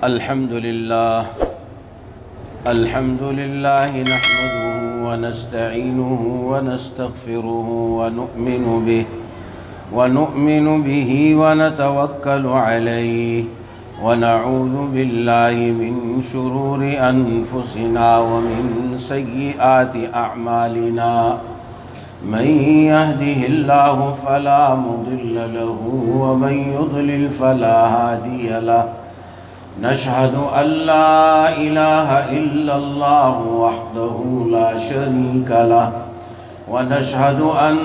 الحمد لله نحمده ونستعينه ونستغفره ونؤمن به ونتوكل عليه ونعوذ بالله من شرور أنفسنا ومن سيئات أعمالنا من يهده الله فلا مضل له ومن يضلل فلا هادي له نشهد أن لا إله إلا الله وحده لا شريك له ونشهد أن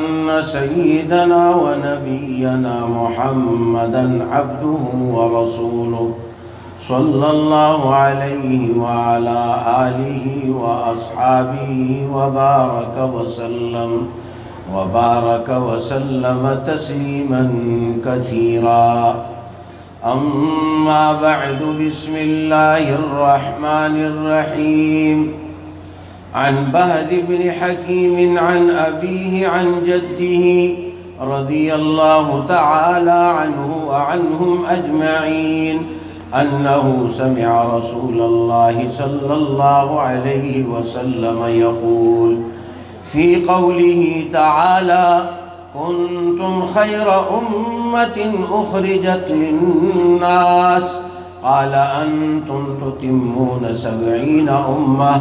سيدنا ونبينا محمدا عبده ورسوله صلى الله عليه وعلى آله وأصحابه وبارك وسلم تسليما كثيرا. أما بعد، بسم الله الرحمن الرحيم. عن بهز بن حكيم عن أبيه عن جده رضي الله تعالى عنه وعنهم أجمعين أنه سمع رسول الله صلى الله عليه وسلم يقول في قوله تعالى: كنتم خير أمة أخرجت للناس، قال أنتم تتمون 70 أمة،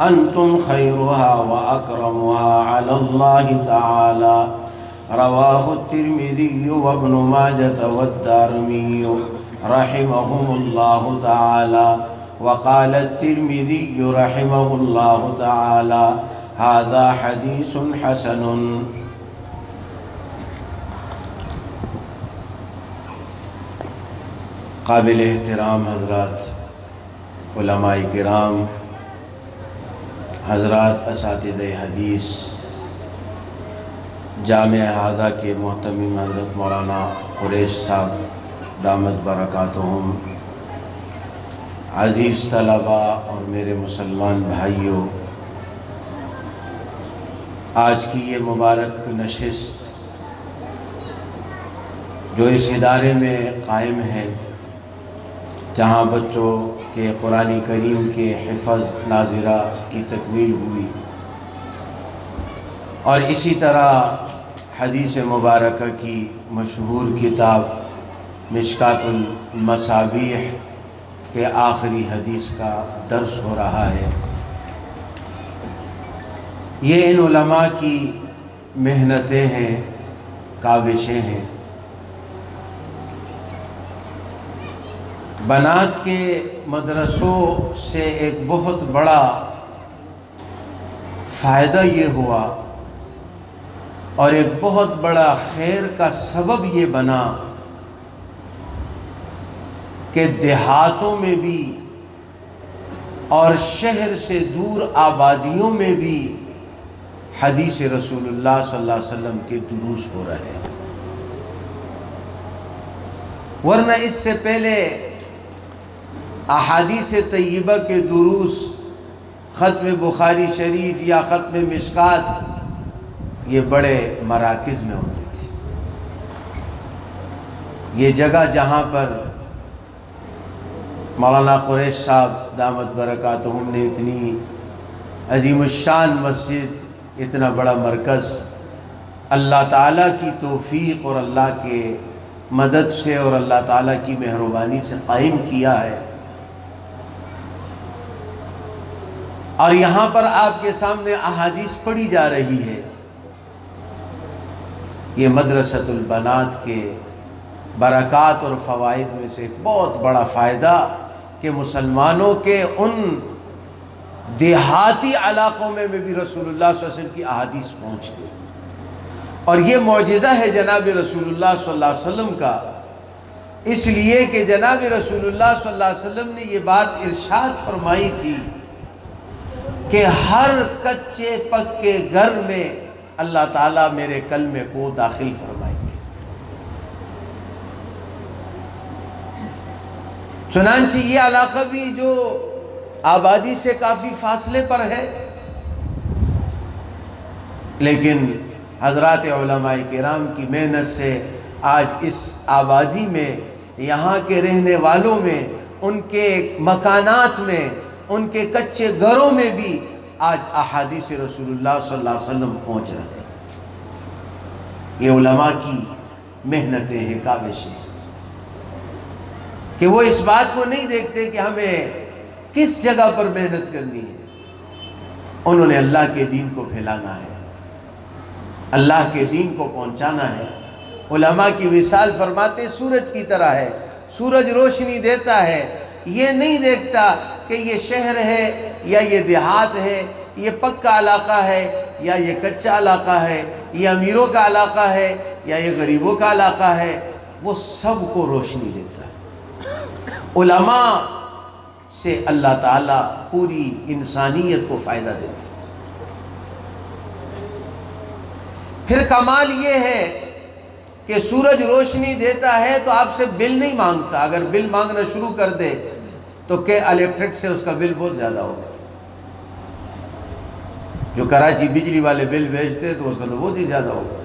أنتم خيرها وأكرمها على الله تعالى. رواه الترمذي وابن ماجة والدارمي رحمهم الله تعالى. وقال الترمذي رحمه الله تعالى: هذا حديث حسن. قابل احترام حضرات علماء کرام، حضرات اساتذہ حدیث، جامعہ ہذا کے محتمم حضرت مولانا قریش صاحب دامت برکاتہم، عزیز طلباء اور میرے مسلمان بھائیوں، آج کی یہ مبارک نشست جو اس ادارے میں قائم ہے، جہاں بچوں کے قرآن کریم کے حفظ ناظرہ کی تکمیل ہوئی، اور اسی طرح حدیث مبارکہ کی مشہور کتاب مشکات المصابیح کے آخری حدیث کا درس ہو رہا ہے. یہ ان علماء کی محنتیں ہیں، کاوشیں ہیں. بنات کے مدرسوں سے ایک بہت بڑا فائدہ یہ ہوا اور ایک بہت بڑا خیر کا سبب یہ بنا کہ دیہاتوں میں بھی اور شہر سے دور آبادیوں میں بھی حدیث رسول اللہ صلی اللہ علیہ وسلم کے دروس ہو رہے ہیں. ورنہ اس سے پہلے احادیث طیبہ کے دروس ختم بخاری شریف یا ختم مشکات یہ بڑے مراکز میں ہوتے تھے. یہ جگہ جہاں پر مولانا قریش صاحب دامت برکاتہم نے اتنی عظیم الشان مسجد، اتنا بڑا مرکز اللہ تعالیٰ کی توفیق اور اللہ کے مدد سے اور اللہ تعالیٰ کی مہربانی سے قائم کیا ہے، اور یہاں پر آپ کے سامنے احادیث پڑھی جا رہی ہے. یہ مدرسۃ البنات کے برکات اور فوائد میں سے ایک بہت بڑا فائدہ کہ مسلمانوں کے ان دیہاتی علاقوں میں بھی رسول اللہ صلی اللہ علیہ وسلم کی احادیث پہنچ گئی. اور یہ معجزہ ہے جناب رسول اللہ صلی اللہ علیہ وسلم کا، اس لیے کہ جناب رسول اللہ صلی اللہ علیہ وسلم نے یہ بات ارشاد فرمائی تھی کہ ہر کچے پکے گھر میں اللہ تعالیٰ میرے کلمے کو داخل فرمائیں گے. چنانچہ یہ علاقہ بھی جو آبادی سے کافی فاصلے پر ہے، لیکن حضرات علماء کرام کی محنت سے آج اس آبادی میں، یہاں کے رہنے والوں میں ان کے مکانات میں، ان کے کچے گھروں میں بھی آج احادیث رسول اللہ صلی اللہ علیہ وسلم پہنچ رہے ہیں۔ یہ علماء کی محنتیں ہیں، کاوشیں، کہ وہ اس بات کو نہیں دیکھتے کہ ہمیں کس جگہ پر محنت کرنی ہے، انہوں نے اللہ کے دین کو پھیلانا ہے، اللہ کے دین کو پہنچانا ہے۔ علماء کی مثال فرماتے ہیں سورج کی طرح ہے، سورج روشنی دیتا ہے، یہ نہیں دیکھتا کہ یہ شہر ہے یا یہ دیہات ہے، یہ پکا علاقہ ہے یا یہ کچا علاقہ ہے، یہ امیروں کا علاقہ ہے یا یہ غریبوں کا علاقہ ہے، وہ سب کو روشنی دیتا ہے۔ علماء سے اللہ تعالیٰ پوری انسانیت کو فائدہ دیتا ہے۔ پھر کمال یہ ہے کہ سورج روشنی دیتا ہے تو آپ سے بل نہیں مانگتا، اگر بل مانگنا شروع کر دے تو کہ الیکٹرک سے اس کا بل بہت زیادہ ہوگا۔ جو کراچی بجلی والے بل بھیجتے تو اس کا تو بہت ہی زیادہ ہوگا،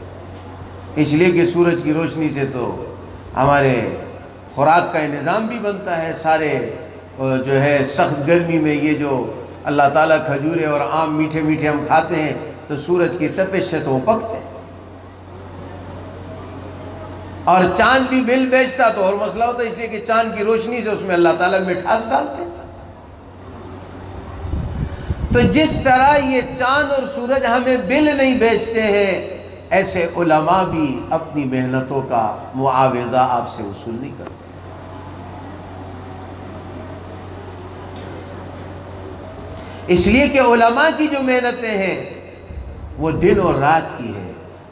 اس لیے کہ سورج کی روشنی سے تو ہمارے خوراک کا نظام بھی بنتا ہے، سارے جو ہے سخت گرمی میں یہ جو اللہ تعالیٰ کھجورے اور آم میٹھے میٹھے ہم کھاتے ہیں تو سورج کی تپش سے تو وہ پکتے ہیں۔ اور چاند بھی بل بیچتا تو اور مسئلہ ہوتا ہے، اس لیے کہ چاند کی روشنی سے اس میں اللہ تعالیٰ مٹھاس ڈالتے ہیں۔ تو جس طرح یہ چاند اور سورج ہمیں بل نہیں بیچتے ہیں، ایسے علماء بھی اپنی محنتوں کا معاوضہ آپ سے وصول نہیں کرتے۔ اس لیے کہ علماء کی جو محنتیں ہیں وہ دن اور رات کی ہے۔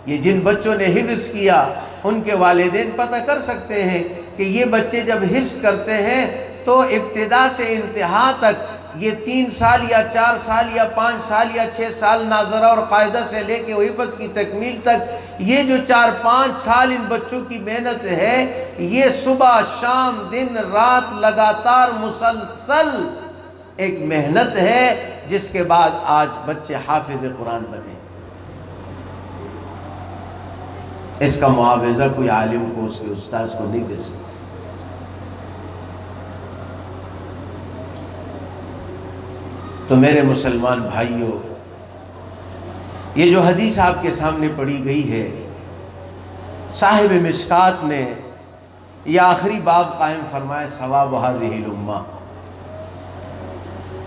یہ جن بچوں نے حفظ کیا ان کے والدین پتہ کر سکتے ہیں کہ یہ بچے جب حفظ کرتے ہیں تو ابتدا سے انتہا تک یہ 3 سال یا 4 سال یا 5 سال یا 6 سال ناظرہ اور قاعدہ سے لے کے حفظ کی تکمیل تک یہ جو 4-5 سال ان بچوں کی محنت ہے، یہ صبح شام دن رات لگاتار مسلسل ایک محنت ہے، جس کے بعد آج بچے حافظ قرآن بنے۔ اس کا معاوضہ کوئی عالم کو، اس کے استاذ کو نہیں دے سکتا۔ تو میرے مسلمان بھائیوں، یہ جو حدیث آپ کے سامنے پڑھی گئی ہے، صاحب مشکات نے یہ آخری باب قائم فرمایا ثواب هذه الامہ،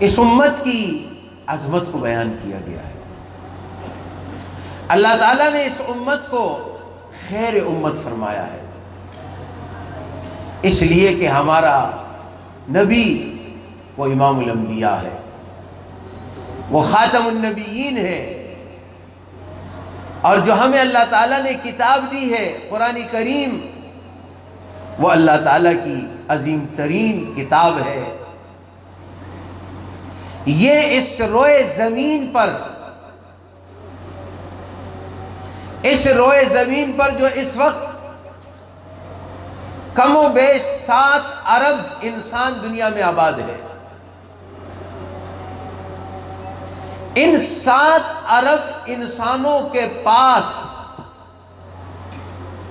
اس امت کی عظمت کو بیان کیا گیا ہے۔ اللہ تعالیٰ نے اس امت کو خیر امت فرمایا ہے، اس لیے کہ ہمارا نبی وہ امام الانبیاء ہے، وہ خاتم النبیین ہے، اور جو ہمیں اللہ تعالیٰ نے کتاب دی ہے قرآن کریم، وہ اللہ تعالیٰ کی عظیم ترین کتاب ہے۔ یہ اس روئے زمین پر جو اس وقت کم و بیش 7 ارب انسان دنیا میں آباد ہے، ان 7 ارب انسانوں کے پاس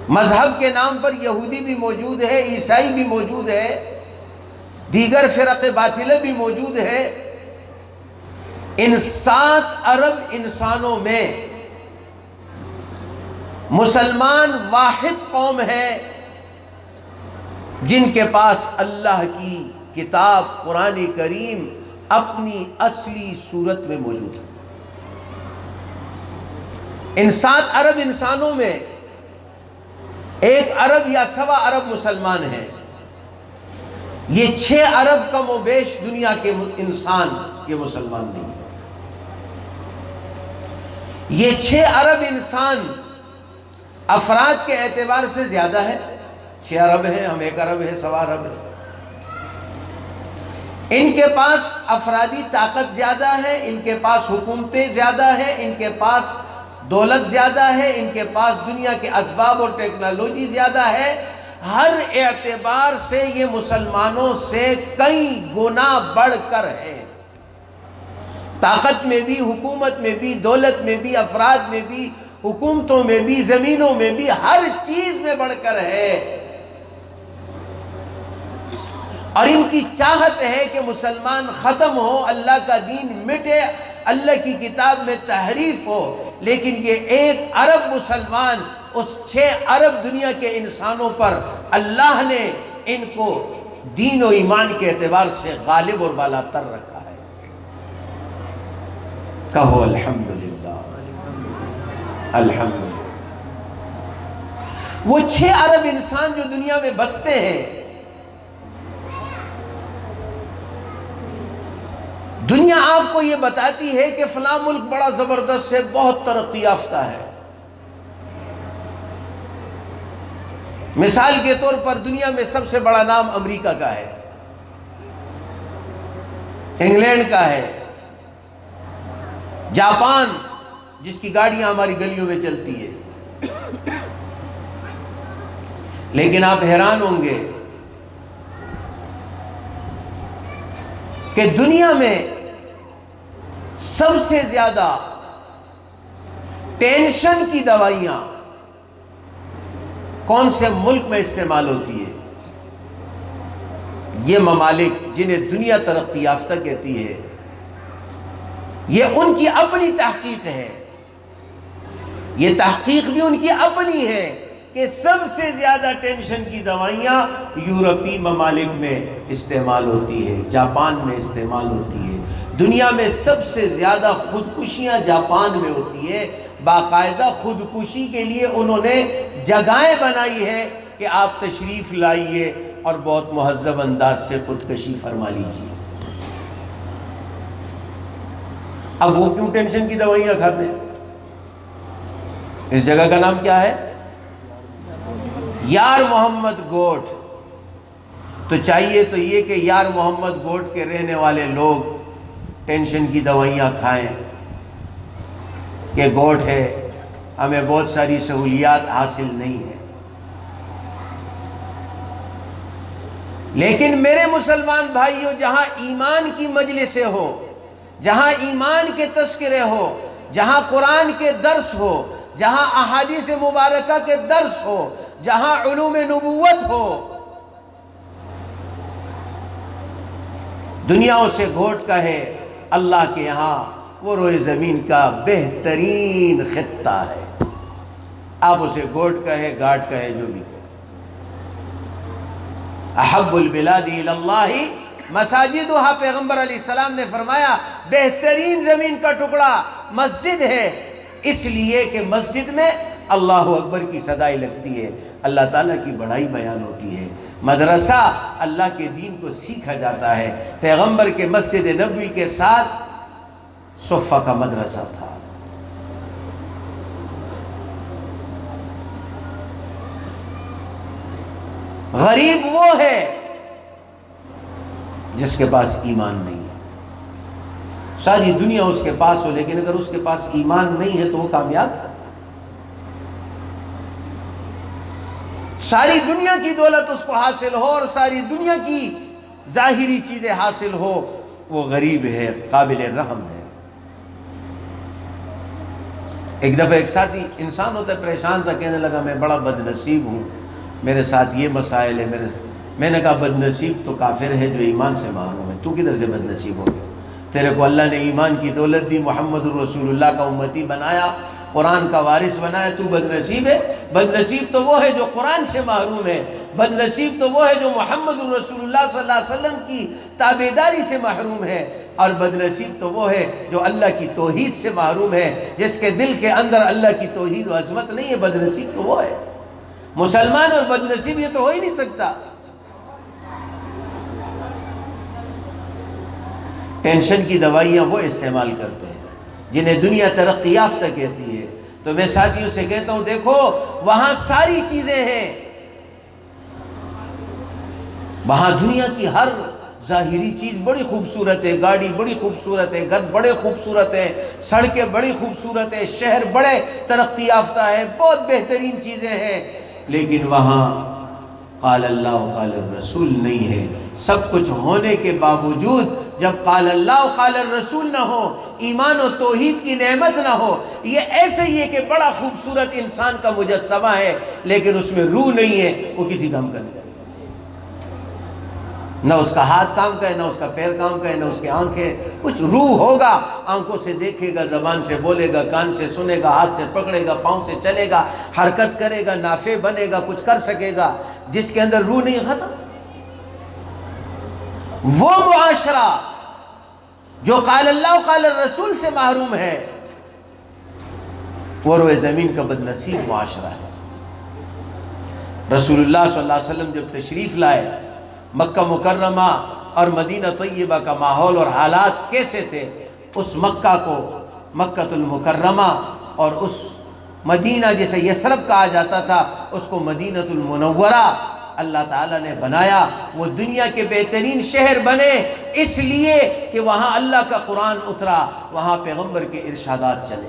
مذہب کے نام پر یہودی بھی موجود ہے، عیسائی بھی موجود ہے، دیگر فرق باطلہ بھی موجود ہے۔ ان 7 ارب انسانوں میں مسلمان واحد قوم ہے جن کے پاس اللہ کی کتاب قرآن کریم اپنی اصلی صورت میں موجود ہے۔ ان 7 ارب انسانوں میں 1 ارب یا 1.25 ارب مسلمان ہیں، یہ 6 ارب کم و بیش دنیا کے انسان یہ مسلمان نہیں ہیں۔ یہ 6 ارب انسان افراد کے اعتبار سے زیادہ ہے، 6 ارب ہیں، ہم 1 ارب ہے، 1.25 ارب ہے۔ ان کے پاس افرادی طاقت زیادہ ہے، ان کے پاس حکومتیں زیادہ ہیں، ان کے پاس دولت زیادہ ہے، ان کے پاس دنیا کے اسباب اور ٹیکنالوجی زیادہ ہے۔ ہر اعتبار سے یہ مسلمانوں سے کئی گنا بڑھ کر ہے، طاقت میں بھی، حکومت میں بھی، دولت میں بھی، افراد میں بھی، حکومتوں میں بھی، زمینوں میں بھی، ہر چیز میں بڑھ کر ہے۔ اور ان کی چاہت ہے کہ مسلمان ختم ہو، اللہ کا دین مٹے، اللہ کی کتاب میں تحریف ہو، لیکن یہ ایک ارب مسلمان اس 6 ارب دنیا کے انسانوں پر اللہ نے ان کو دین و ایمان کے اعتبار سے غالب اور بالاتر رکھا ہے۔ کہو الحمدللہ، الحمدللہ۔ وہ 6 ارب انسان جو دنیا میں بستے ہیں، دنیا آپ کو یہ بتاتی ہے کہ فلاں ملک بڑا زبردست ہے، بہت ترقی یافتہ ہے۔ مثال کے طور پر دنیا میں سب سے بڑا نام امریکہ کا ہے، انگلینڈ کا ہے، جاپان جس کی گاڑیاں ہماری گلیوں میں چلتی ہے۔ لیکن آپ حیران ہوں گے کہ دنیا میں سب سے زیادہ ٹینشن کی دوائیاں کون سے ملک میں استعمال ہوتی ہے؟ یہ ممالک جنہیں دنیا ترقی یافتہ کہتی ہے، یہ ان کی اپنی تحقیق ہے، یہ تحقیق بھی ان کی اپنی ہے کہ سب سے زیادہ ٹینشن کی دوائیاں یورپی ممالک میں استعمال ہوتی ہے، جاپان میں استعمال ہوتی ہے۔ دنیا میں سب سے زیادہ خودکشیاں جاپان میں ہوتی ہے۔ باقاعدہ خودکشی کے لیے انہوں نے جگہیں بنائی ہے کہ آپ تشریف لائیے اور بہت مہذب انداز سے خودکشی فرما لیجیے۔ اب وہ کیوں ٹینشن کی دوائیاں کھاتے ہیں؟ اس جگہ کا نام کیا ہے؟ یار محمد گوٹھ۔ تو چاہیے تو یہ کہ یار محمد گوٹھ کے رہنے والے لوگ ٹینشن کی دوائیاں کھائیں کہ گوٹھ ہے، ہمیں بہت ساری سہولیات حاصل نہیں ہیں۔ لیکن میرے مسلمان بھائیوں، جہاں ایمان کی مجلسیں ہو، جہاں ایمان کے تذکرے ہو، جہاں قرآن کے درس ہو، جہاں احادیث مبارکہ کے درس ہو، جہاں علوم نبوت ہو، دنیا اسے گھوٹ کہے، اللہ کے یہاں وہ روئے زمین کا بہترین خطہ ہے۔ آپ اسے گھوٹ کہے، گھاٹ کہے، جو بھی کہے۔ احب البلاد الی اللہ مساجدها، پیغمبر علیہ السلام نے فرمایا بہترین زمین کا ٹکڑا مسجد ہے، اس لیے کہ مسجد میں اللہ اکبر کی صدائیں لگتی ہے، اللہ تعالیٰ کی بڑائی بیان ہوتی ہے۔ مدرسہ اللہ کے دین کو سیکھا جاتا ہے۔ پیغمبر کے مسجد نبوی کے ساتھ صفہ کا مدرسہ تھا۔ غریب وہ ہے جس کے پاس ایمان نہیں ہے۔ ساری دنیا اس کے پاس ہو، لیکن اگر اس کے پاس ایمان نہیں ہے تو وہ کامیاب ہے۔ ساری دنیا کی دولت اس کو حاصل ہو اور ساری دنیا کی ظاہری چیزیں حاصل ہو، وہ غریب ہے، قابل رحم ہے۔ ایک دفعہ ایک ساتھی انسان ہوتا ہے، پریشان تھا، کہنے لگا میں بڑا بد نصیب ہوں، میرے ساتھ یہ مسائل ہے۔ میں نے کہا بد نصیب تو کافر ہے جو ایمان سے محروم ہے، تو کدھر سے بد نصیب ہو گیا؟ تیرے کو اللہ نے ایمان کی دولت دی، محمد الرسول اللہ کا امتی بنایا، قرآن کا وارث بنایا، تو بد نصیب ہے؟ بد نصیب تو وہ ہے جو قرآن سے محروم ہے، بد نصیب تو وہ ہے جو محمد الرسول اللہ صلی اللہ علیہ وسلم کی تابعداری سے محروم ہے، اور بد نصیب تو وہ ہے جو اللہ کی توحید سے محروم ہے، جس کے دل کے اندر اللہ کی توحید و عظمت نہیں ہے۔ بد نصیب تو وہ ہے۔ مسلمان اور بد نصیب یہ تو ہو ہی نہیں سکتا۔ ٹینشن کی دوائیاں وہ استعمال کرتے ہیں جنہیں دنیا ترقی یافتہ کہتی ہے۔ تو میں ساتھیوں سے کہتا ہوں، دیکھو وہاں ساری چیزیں ہیں، وہاں دنیا کی ہر ظاہری چیز بڑی خوبصورت ہے، گاڑی بڑی خوبصورت ہے، گھر بڑے خوبصورت ہے، سڑکیں بڑی خوبصورت ہے، شہر بڑے ترقی یافتہ ہے، بہت بہترین چیزیں ہیں، لیکن وہاں قال اللہ و قال الرسول نہیں ہے۔ سب کچھ ہونے کے باوجود جب قال اللہ و قال الرسول نہ ہو، ایمان و توحید کی نعمت نہ ہو، یہ ایسے ہی ہے کہ بڑا خوبصورت انسان کا مجسمہ ہے لیکن اس میں روح نہیں ہے، وہ کسی کام کا نہیں۔ نہ اس کا ہاتھ کام کرے، نہ اس کا پیر کام کرے، نہ اس کی آنکھیں، کچھ روح ہوگا، آنکھوں سے دیکھے گا، زبان سے بولے گا، کان سے سنے گا، ہاتھ سے پکڑے گا، پاؤں سے چلے گا، حرکت کرے گا، نافع بنے گا، کچھ کر سکے گا، جس کے اندر روح نہیں، ختم۔ وہ معاشرہ جو قال اللہ قال الرسول سے محروم ہے، وہ روئے زمین کا بد نصیب معاشرہ ہے۔ رسول اللہ صلی اللہ علیہ وسلم جب تشریف لائے، مکہ مکرمہ اور مدینہ طیبہ کا ماحول اور حالات کیسے تھے، اس مکہ کو مکہ المکرمہ اور اس مدینہ جسے یثرب کہا جاتا تھا، اس کو مدینہ المنورہ اللہ تعالیٰ نے بنایا۔ وہ دنیا کے بہترین شہر بنے اس لیے کہ وہاں اللہ کا قرآن اترا، وہاں پیغمبر کے ارشادات چلے۔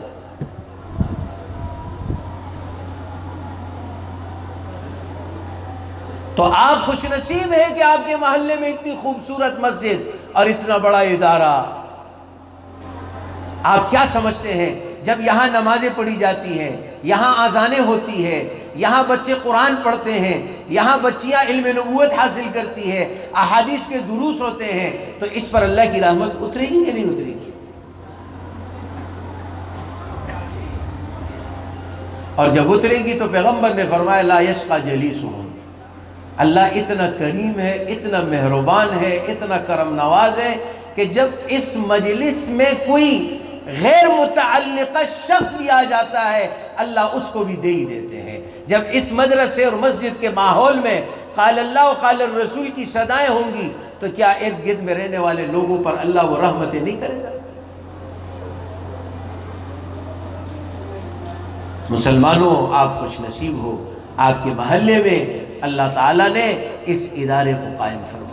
تو آپ خوش نصیب ہیں کہ آپ کے محلے میں اتنی خوبصورت مسجد اور اتنا بڑا ادارہ۔ آپ کیا سمجھتے ہیں جب یہاں نمازیں پڑھی جاتی ہیں، یہاں اذانیں ہوتی ہے، یہاں بچے قرآن پڑھتے ہیں، یہاں بچیاں علم نبوت حاصل کرتی ہے، احادیث کے دروس ہوتے ہیں، تو اس پر اللہ کی رحمت اترے گی کہ نہیں اترے گی؟ اور جب اترے گی تو پیغمبر نے فرمایا لا یشقى جلیسہم، اللہ اتنا کریم ہے، اتنا مہربان ہے، اتنا کرم نواز ہے کہ جب اس مجلس میں کوئی غیر متعلقہ شخص بھی آ جاتا ہے، اللہ اس کو بھی دے ہی دیتے ہیں۔ جب اس مدرسے اور مسجد کے ماحول میں قال اللہ و قال الرسول کی صدائیں ہوں گی تو کیا ارد گرد میں رہنے والے لوگوں پر اللہ وہ رحمتیں نہیں کرے گا؟ مسلمانوں، آپ خوش نصیب ہو، آپ کے محلے میں اللہ تعالیٰ نے اس ادارے کو قائم فرمایا۔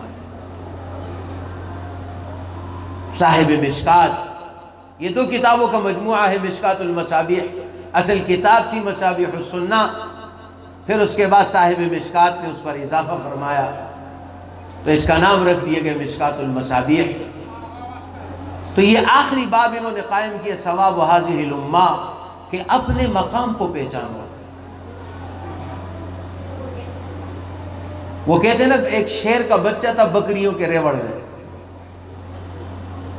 صاحب مشکات، یہ دو کتابوں کا مجموعہ ہے، مشکات المصابیح، اصل کتاب تھی مصابیح السنہ، پھر اس کے بعد صاحب مشکات نے اس پر اضافہ فرمایا تو اس کا نام رکھ دیا گیا مشکات المصابیح۔ تو یہ آخری باب انہوں نے قائم کیا، ثواب هذه الامہ، کہ اپنے مقام کو پہچانو۔ وہ کہتے ہیں نا، ایک شیر کا بچہ تھا بکریوں کے ریوڑ میں،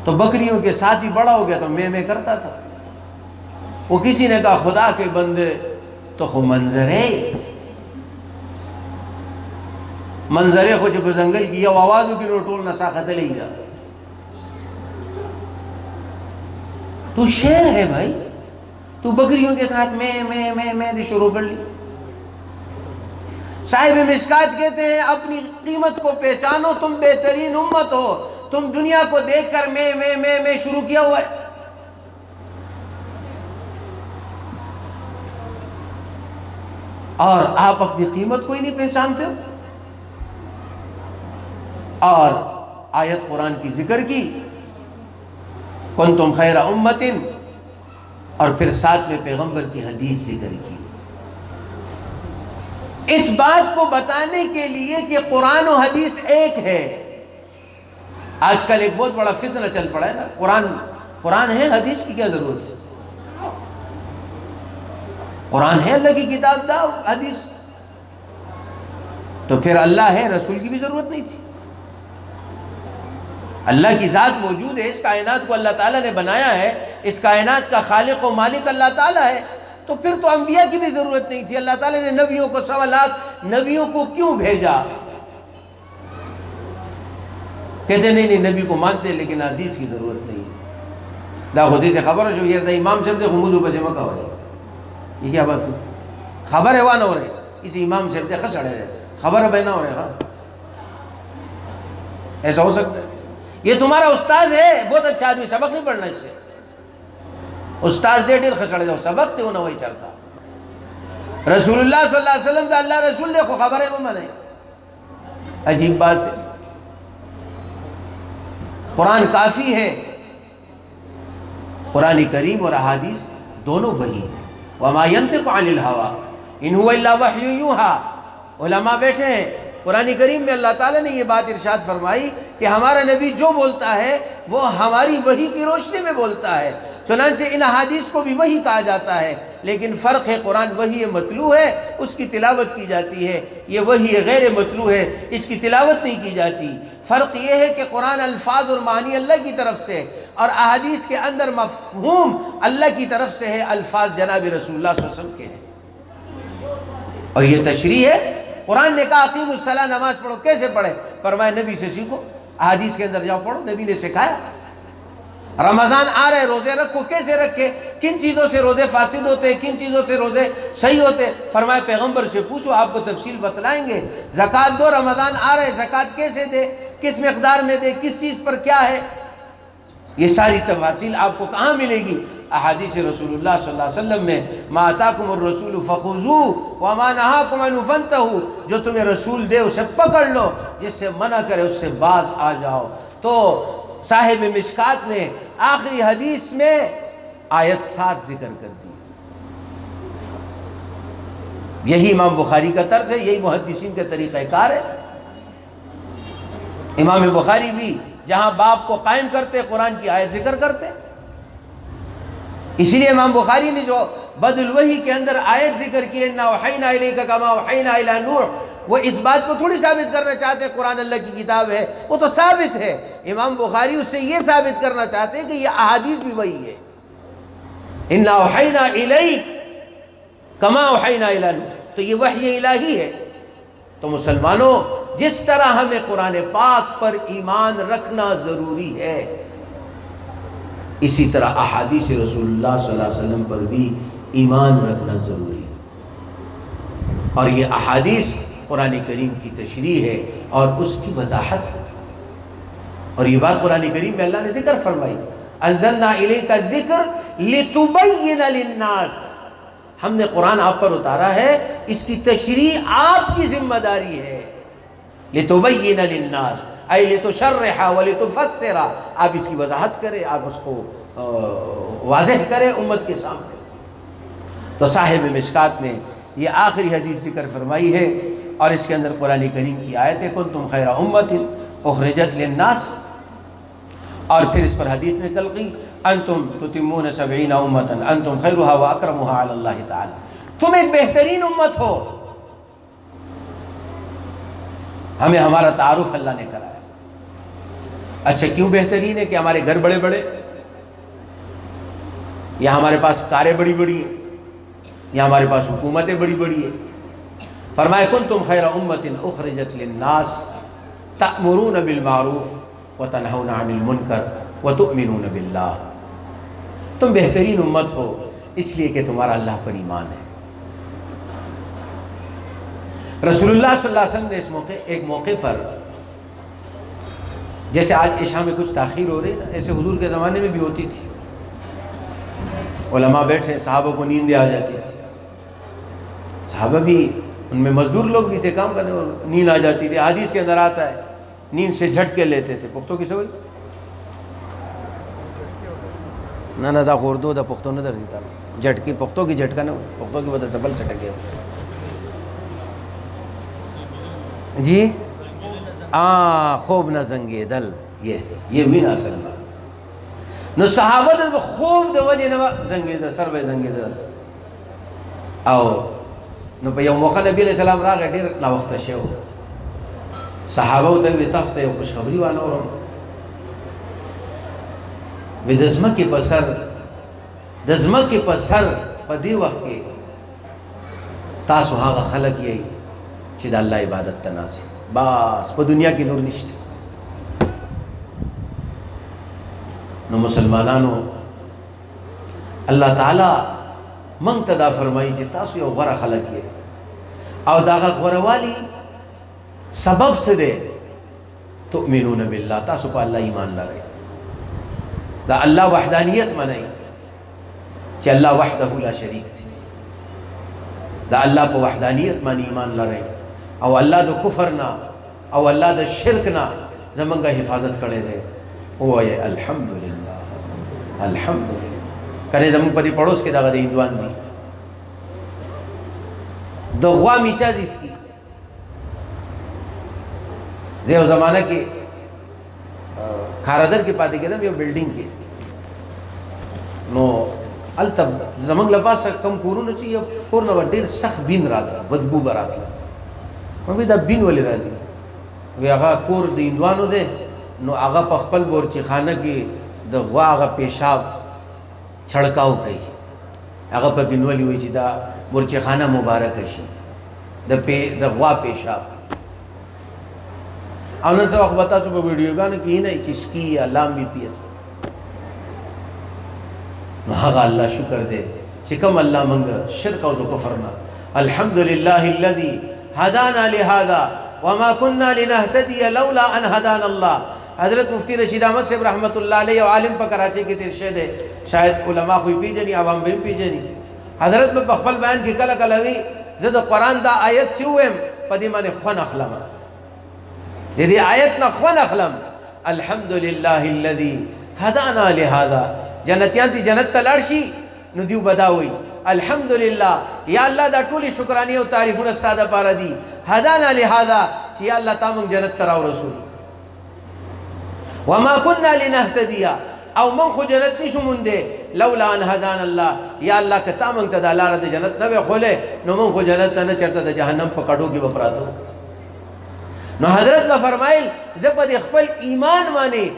تو بکریوں کے ساتھ ہی بڑا ہو گیا تو میں کرتا تھا۔ وہ کسی نے کہا خدا کے بندے تو خو منظرے خو جب زنگل کی یہ آوازوں کی روٹول نساخت لے گیا، تو شیر ہے بھائی، تو بکریوں کے ساتھ میں شروع کر لی۔ صاحب مشکات کہتے ہیں اپنی قیمت کو پہچانو، تم بہترین امت ہو، تم دنیا کو دیکھ کر میں شروع کیا ہوا ہے۔ اور آپ اپنی قیمت کو ہی نہیں پہچانتے ہو۔ اور آیت قرآن کی ذکر کی، کنتم خیر امت، اور پھر ساتھ میں پیغمبر کی حدیث ذکر کی، اس بات کو بتانے کے لیے کہ قرآن و حدیث ایک ہے۔ آج کل ایک بہت بڑا فتنہ چل پڑا ہے نا، قرآن ہے، حدیث کی کیا ضرورت ہے؟ قرآن ہے، اللہ کی کتاب تھا، حدیث تو پھر اللہ ہے، رسول کی بھی ضرورت نہیں تھی۔ اللہ کی ذات موجود ہے، اس کائنات کو اللہ تعالیٰ نے بنایا ہے، اس کائنات کا خالق و مالک اللہ تعالیٰ ہے، تو پھر تو انبیاء کی بھی ضرورت نہیں تھی۔ اللہ تعالیٰ نے نبیوں کو 1.25 لاکھ نبیوں کو کیوں بھیجا؟ کہتے نہیں نبی کو مانتے لیکن حدیث کی ضرورت نہیں ہے۔ دا خودی سے خبر ہے یہ امام صاحب سے خموزو پسے مکہ ہو جائے، یہ کیا بات ہے؟ خبر ہے وہاں نہ ہو رہے، اسی امام صاحب سے خسڑے ہے، خبر ہے بہنا ہو رہے، ہاں ایسا ہو سکتا ہے؟ یہ تمہارا استاذ ہے، بہت اچھا آدمی، سبق نہیں پڑھنا اس سے، استاذ دے ڈیر خسڑے دو، سبق تے انہوں وہی چلتا۔ رسول اللہ صلی اللہ علیہ وسلم کا اللہ رسول دیکھو، خبر ہے وہ مانے، عجیب بات ہے۔ قرآن کافی ہے، قرآن کریم اور احادیث دونوں وہی ہیں۔ وَمَا يَنْطِقُ عَنِ الْهَوَىٰ إِنْ هُوَ إِلَّا وَحْيٌ يُوحَىٰ۔ علماء بیٹھے ہیں، قرآن کریم میں اللہ تعالیٰ نے یہ بات ارشاد فرمائی کہ ہمارا نبی جو بولتا ہے وہ ہماری وحی کی روشنی میں بولتا ہے، چنانچہ ان احادیث کو بھی وحی کہا جاتا ہے، لیکن فرق ہے، قرآن وحی متلو ہے، اس کی تلاوت کی جاتی ہے، یہ وحی غیر متلو ہے، اس کی تلاوت نہیں کی جاتی۔ فرق یہ ہے کہ قرآن الفاظ اور معنی اللہ کی طرف سے اور احادیث کے اندر مفہوم اللہ کی طرف سے ہے، الفاظ جناب رسول اللہ صلی اللہ علیہ وسلم کے ہیں۔ اور یہ تشریح ہے۔ قرآن نے کہا اقیموا الصلاۃ، نماز پڑھو، کیسے پڑھے؟ فرمایا نبی سے سیکھو، احادیث کے اندر جاؤ پڑھو، نبی نے سکھایا۔ رمضان آ رہے، روزے رکھو، کیسے رکھے؟ کن چیزوں سے روزے فاسد ہوتے، کن چیزوں سے روزے صحیح ہوتے؟ فرمایا پیغمبر سے پوچھو، آپ کو تفصیل بتلائیں گے۔ زکوٰۃ دو، رمضان آ رہے، زکوٰۃ کیسے دے، کس مقدار میں دے، کس چیز پر کیا ہے، یہ ساری تفاصیل آپ کو کہاں ملے گی؟ احادیث رسول اللہ صلی اللہ علیہ وسلم میں۔ ما آتاکم الرسول فخذوہ وما نہاکم عنہ فانتہوا، جو تمہیں رسول دے اسے پکڑ لو، جس سے منع کرے اس سے باز آ جاؤ۔ تو صاحب مشکات نے آخری حدیث میں آیت 7 ذکر کر دی۔ یہی امام بخاری کا طرز ہے، یہی محدثین کا طریقہ کار ہے۔ امام بخاری بھی جہاں باب کو قائم کرتے قرآن کی آیت ذکر کرتے۔ اسی لیے امام بخاری نے جو بدء الوحی کے اندر آیت ذکر کی اِنَّا أَوْحَيْنَا إِلَيْكَ كَمَا أَوْحَيْنَا إِلَى نُوحٍ، وہ اس بات کو تھوڑی ثابت کرنا چاہتے ہیں قرآن اللہ کی کتاب ہے، وہ تو ثابت ہے۔ امام بخاری اس سے یہ ثابت کرنا چاہتے ہیں کہ یہ احادیث بھی وہی ہے، اِنَّا أَوْحَيْنَا إِلَيْكَ كَمَا أَوْحَيْنَا إِلَى نُوحٍ، تو یہ وحی الہی ہے۔ تو مسلمانوں، جس طرح ہمیں قرآن پاک پر ایمان رکھنا ضروری ہے، اسی طرح احادیث رسول اللہ صلی اللہ علیہ وسلم پر بھی ایمان رکھنا ضروری ہے۔ اور یہ احادیث قرآن کریم کی تشریح ہے اور اس کی وضاحت ہے۔ اور یہ بات قرآن کریم میں اللہ نے ذکر فرمائی، انزلنا الیک الذکر لتبین للناس، ہم نے قرآن آپ پر اتارا ہے، اس کی تشریح آپ کی ذمہ داری ہے۔ لتبین للناس اے لتشرح ولتفسر، آپ اس کی وضاحت کریں، آپ اس کو واضح کریں امت کے سامنے۔ تو صاحب مشکات نے یہ آخری حدیث ذکر فرمائی ہے اور اس کے اندر قرآن کریم کی آیت ہے کنتم خیر امت اخرجت للناس، اور پھر اس پر حدیث نکل گئی انتم تتمون 70 امتا انتم خیرها واکرمها علی اللہ تعالی، تم ایک بہترین امت ہو۔ ہمیں ہمارا تعارف اللہ نے کرایا۔ اچھا کیوں بہترین ہے؟ کہ ہمارے گھر بڑے بڑے، یا ہمارے پاس کاریں بڑی بڑی ہیں، یا ہمارے پاس حکومتیں بڑی بڑی ہیں۔ فرمایا کنتم خیر امت اخرجت للناس تأمرون بالمعروف وتنہون عن المنکر وتؤمنون باللہ، تم بہترین امت ہو اس لیے کہ تمہارا اللہ پر ایمان ہے۔ رسول اللہ صلی اللہ علیہ وسلم نے ایک موقع پر، جیسے آج عشاء میں کچھ تاخیر ہو رہی نا، ایسے حضور کے زمانے میں بھی ہوتی تھی، علماء بیٹھے، صحابہ کو نیندیں آ جاتی تھی، صحابہ بھی ان میں مزدور لوگ بھی تھے کام کرنے، اور نیند آ جاتی تھی۔ حدیث کے اندر آتا ہے نیند سے جھٹکے لیتے تھے۔ پختو کی سوئی نہ دا اردو دا پختو نہ درتا جھٹکی، پختو کی جھٹکا نہ، پختو کی وجہ سے بل سٹکے جی خوب نہ زنگے دل، یہ بھی نہ اصل نو صحابہ دا خوب دا وجہ نو زنگے دا سر بے زنگے دا او نو پہ یو موقع نبی علیہ السلام را گئے دیر نا وقت شیو صحابہ ہوتا ہے تفتے یو خوشخبری وانا ہو رہا وی دزمکی پسر پا دی وقت کے تاسو ہاگا خلق یہی چید اللہ عبادت تناسی بس پا دنیا کی نور نشتے۔ نو مسلمانانو اللہ تعالی منتدا فرمائی چی تاسو یو غرہ خلق یہ او داغا غرہ والی سبب سے دے تؤمنون باللہ، تاسو پا اللہ ایمان لے رہے، دا اللہ وحدانیت منائی چی اللہ وحدہ لا شریک تھی، دا اللہ پا وحدانیت مانی ایمان لے رہے، او اللہ دا کفر نا او اللہ دا شرک نا زمانگا حفاظت کرے دے، او اے الحمدللہ الحمدللہ کرے زمان پا دی پڑوس کے داغا دی ہندوان دی دغوا میچا دی اس کی زیو زمانہ کے کھاردر کے پاتے کے دم یہ بلڈنگ کے نو التب زمان لپاس کم کورونو چی یا کورنو دیر سخت بین رات بدبو برات مبی دا بین والی رازی وی هغه کور د هندوانو دی، نو هغه په خپل بورچې خانه کې د غوا هغه پیشاب چھڑکاو کوي، هغه په ګنولي وي چې دا بورچې خانه مبارکه شي د غوا پیشاب. او نن څه وخت به تاسو په ویډیوګانو کې نه چې سکي یا لامبي پیس، نو هغه الله شکر دی چې کوم الله موږ شرک او د کفر نه. الحمدلله الذي هدانا لهذا وما كنا لنهتدي لولا ان هدانا الله. حضرت مفتی رشید احمد صاحب رحمۃ اللہ علیہ عالم په کراچی کې تیر شه دي، شاید علما خو پیژني، عوام به پیژني. حضرت په خپل بیان کې کله کله وی زه د قرآن دا آیت چې ویم په دې باندې خون اخلم، د دې آیت نه خون اخلم. الحمدلله الذي هدانا لهذا. جنتیان تی جنت ته لاړ شي نو دیو بداوي الحمدلله یا الله دا ټولي شکرانه او تعریفونه ستاده پاره دي. هدانا لهذا چې یا الله تا موږ جنت ته راو رسول. وما كنا لنهتدي او من خو جنت نشو مونده لولا ان هدانا الله. یا الله که تا موږ ته د لار د جنت نه خوله نو موږ خو جنت نه چرته د جهنم په کډو کې وپراتو. نو حضرت کا فرمایل زه په خپل ایمان باندې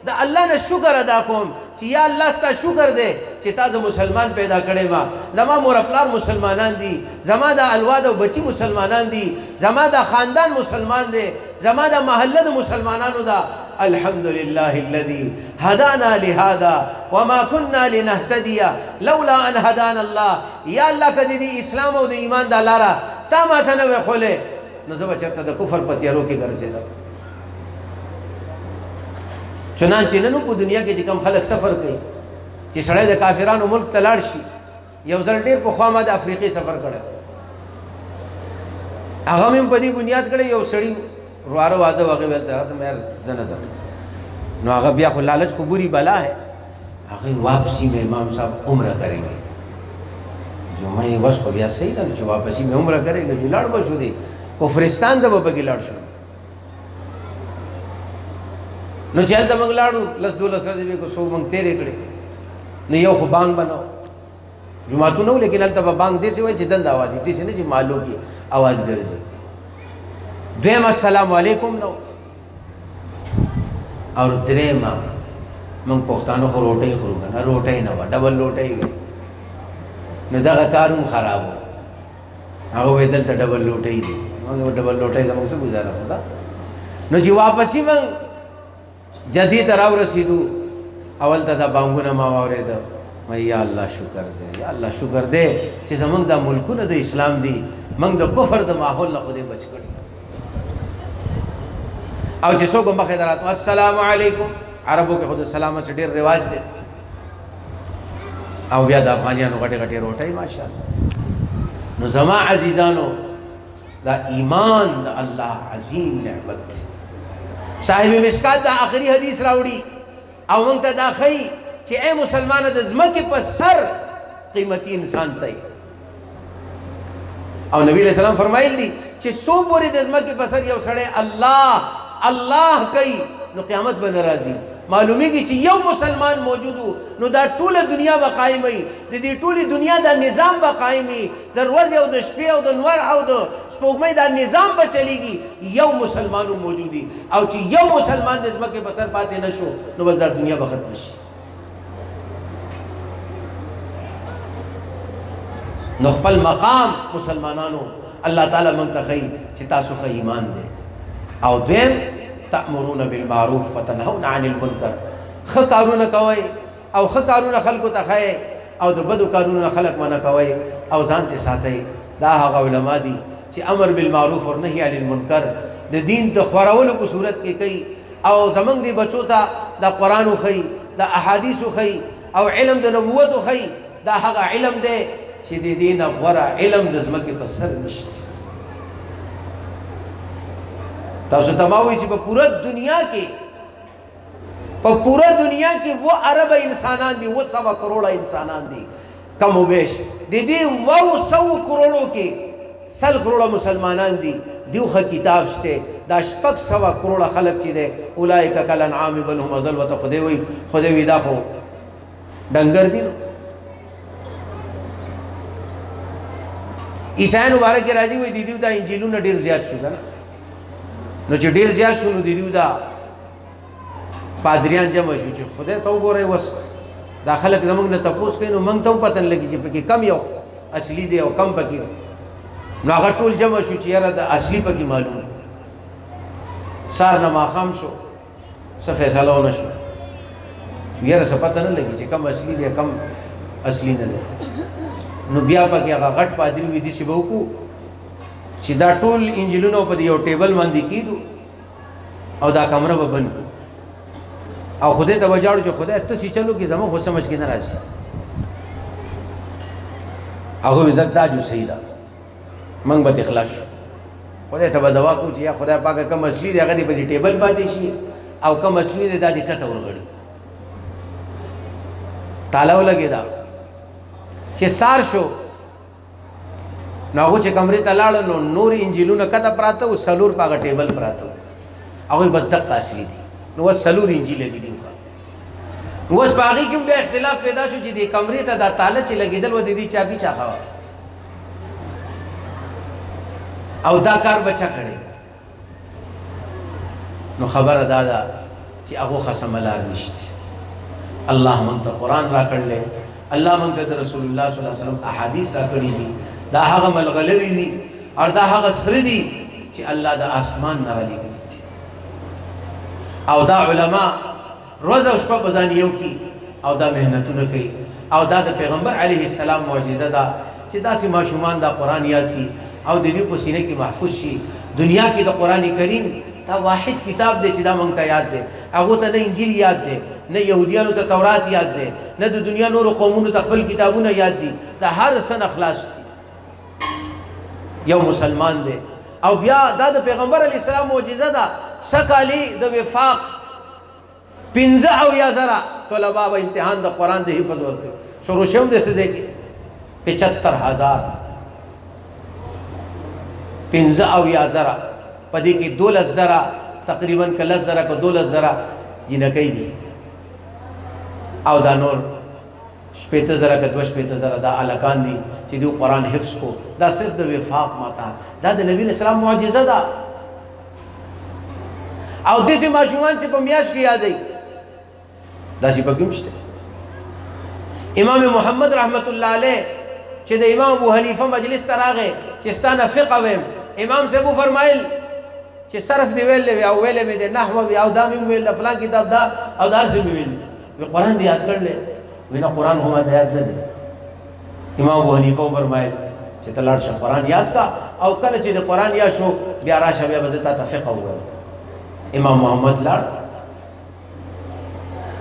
د الله نه شکر ادا کوم چې یا الله ستا شکر دے چې تا زه مسلمان پیدا کړی ما، زما مور پلار مسلمانان دي، زما د اولاد او بچی مسلمانان دي، زما د خاندان مسلمان دي، زما د محله د مسلمانانو دا. الحمدلله الذي هدانا لهذا وما كنا لنهتدي لولا ان هدانا الله. یا الله کدی دی اسلام او د ایمان د لاره تا ما ته نه خوله نو زه به چرته د کفر په تیارو کې ګرځېدم. چنانچہ نن په دنیا کې چې کوم خلک سفر کوي چې سړی د کافرانو ملک ته لاړ شي، یو ځل ډېر پخوا ما د افریقې سفر کړی، هغه مې په دې بنیاد کړی یو سړي رواره واده هغې ویل ته مې زه نه ځم، نو هغه بیا خو لالچ خو بری بلا ہے، هغه واپسی میں امام صاحب عمرہ کریں گے. جو میں بس خو بیا صحیح ده چې واپسی میں عمرہ کرے گا، جو لاړ به شو دی کفرستان ته به پکې لاړ شو. نو چې هلته موږ لاړو 10-12 ورځې به کو څو موږ تېرې کړې، نو یو خو بانګ به نه و، جوماتونه و، لیکن هلته به بانګ داسې وایي چې دند اواز وي، داسې نه چې مالو کې اواز ګرځي. دویم السلام علیکم نو، اور درېیمه موږ پښتانه خو روټۍ خورو که نه، روټۍ نه وه، ډبل روټۍ وې. نو دغه کار هم خراب و، هغه وایي دلته ډبل روټۍ دی، موږ ډبل روټۍ زموږ څه ګزاره خو ده. نو چې واپسي موږ جدی ته راورسېدو، اول ته دا بانګونه ما واورېده، ما یا الله شکر دی، یا الله شکر دی چې زموږ دا ملکونه د اسلام دي، موږ د کفر د ماحول نه خو دې بچ کړي. او چې څوک مخې ته راتلو السلام علیکم، عربو کې خو د سلامت ډېر رواج دی، او بیا د افغانیانو غټې غټې روټۍ ماشاءالله. نو زما عزیزانو دا ایمان د الله عظیم نعمت دی. صاحب مشکات دا آخری حدیث راوڑی او موږ ته دا ښیي چې اے مسلمانه د ځمکې په سر قیمتي انسان ته، او نبی علیہ السلام فرمایل دي چې څو پورې د ځمکې په سر یو سړی الله الله کوي نو قیامت به نه راځي. معلومیږي چې یو مسلمان موجود و نو دا ټوله دنیا به قایم وي، د دې ټولې دنیا دا نظام به قایم وي، د ورځې او د شپې او د نور او د سپوږمۍ دا نظام به چلیږي، یو مسلمان موجودي. او چې یو مسلمان د ځمکې په سر پاتې نه شو نو بس دا دنیا به ختم شي. نو خپل مقام مسلمانانو الله تعالی موږ ته ښیي چې تاسو ښه ایمان دی. او دویم تأمرون بالمعروف فتنهون عن المنکر، ښه کارونه کوئ او ښه کارونه خلکو ته ښیئ، او د بدو کارونه خلک منع کوئ او ځان ته ساتئ. دا هغه علما دي چې امر بالمعروف اور نهی عن المنکر د دین د خورولو په صورت کې کوي، او زمونږ دی بچو ته د قرآن وښیي، د احادیث وښیي، او علم د نبوت وښیي. دا هغه علم دی چې د دې نه غوره علم د ځمکې په سر نشته. تاسو ته ما وایي چې په پوره دنیا کې وہ ارب انسانان دي، وہ 100 کروڑ انسانان دي کم و بیش، د دې 100 کروڑوں کې 100 کروڑ مسلمانان دي، دیو ښه کتاب شته. دا 600 کروڑ خلک چې دی اولئک کالانعام بل هم اضل. ورته خدای وایي دا خو ډنګر دي. نو عیسایان مبارک راځي وایي د دوی دا انجیلونه ډېر زیات شو که نه، نو چې ډیر زیات شو نو دیو دا پادریان جمع شو چې خدای ته وګورئ وس دا خلک زمونږ نه تپوس کوي نو موږ ته هم پته نه لګي چې پکې کم یو اصلي دی او کم پکې نو هغه ټول جمع شو چې یاره د اصلي پکې معلوم سار نه ماښام شو څه فیصله ونه شو یاره څه پته نه لګي چې کم اصلي دی کم اصلي نه دی نو بیا پکې هغه غټ پادري وي داسې به وکړو چې دا ټول انجیلونه په یو ټیبل باندې کېدو او دا کمره به بند کړو او خدای ته وجاړو چې خدای ته سې چلو کې زموږ خو سمجھ کې نه راځي هغه وی دا جو صحیح ده موږ به اخلاص شو خدای ته به دعا کوو چې یا خدای پاکه کم اصلي دی هغه دې په دې ټیبل پاتې شي او کم اصلي دی دا دې کته ورغړي تاله ولګېده چې سار شو نو هغه چې کمرې ته لاړل نو نور انجیلونه کته پراته وو څلور په هغه ټیبل پراته وو هغوی بس دقه اصلي دي نو اوس څلور انجیله دي نو اوس په هغې کې هم بیا اختلاف پیدا شو چې دې کمرې ته دا تاله چې لګېدل و د دې چابي چا خوا او دا کار به چا کړی نو خبره دا ده چې هغو خصمه لار نشته الله موږ ته قرآن را کړلی الله موږ ته د رسول الله صلی الله علیه وسلم احادیث را کړي دي دا هغه ملغلرې دي او دا هغه سره دي چې الله د آسمان نه رالیږلي دي او دا علما روز او شپه په ځان یو کي او دا محنتونه کوي او دا د پیغمبر علیه السلام معجزه ده چې داسې ماشومان دا قرآن یاد کړي او د دې په سینه کې محفوظ شي دنیا کې د قرآن کریم دا واحد کتاب دی چې دا موږ ته یاد دی هغو ته نه انجیل یاد دی نه یهودیانو ته تورات یاد دی نه د دنیا نورو قومونو ته خپل کتابونه یاد دي دا هر سن اخلاص دي یو مسلمان دی او بیا دا د پیغمبر علیه السلام معجزه ده سکالی د وفاق 15,000 طلبا به امتحان د قرآن د حفظ ورکړي شروع شوم د څه ځای کې 75,000 15,000 په دې کې 12,000 تقریبا که 10,000 که 12,000 جنکۍ دي او دا نور 15,000 که 22,000 دا الکان دي چې دوی قرآن حفظ کو دا صرف د وفاق ماتا دا د نبی اسلام معجزه ده او داسې ماشومان چې په میاشت کې یادوي داسې پکې هم شته امام محمد رحمت الله علیه چې د امام ابو حنیفه مجلس ته راغی چې ستا نه فقه ویم امام صاحب وفرمایل چې صرف دی ویل وی او ویل مې د نحو وی او دا مې ویل فلان کتاب دا او دا څه مې ویل وی قرآن دی یاد کړل وی نه قرآن هم ته یاد نه دی امام ابو حنیفه وفرمایل چې ته لاړ شه قرآن یاد کا او کله چې د قرآن یا شو بیا راشه بیا به تا ته فقه ووایم امام محمد لاړ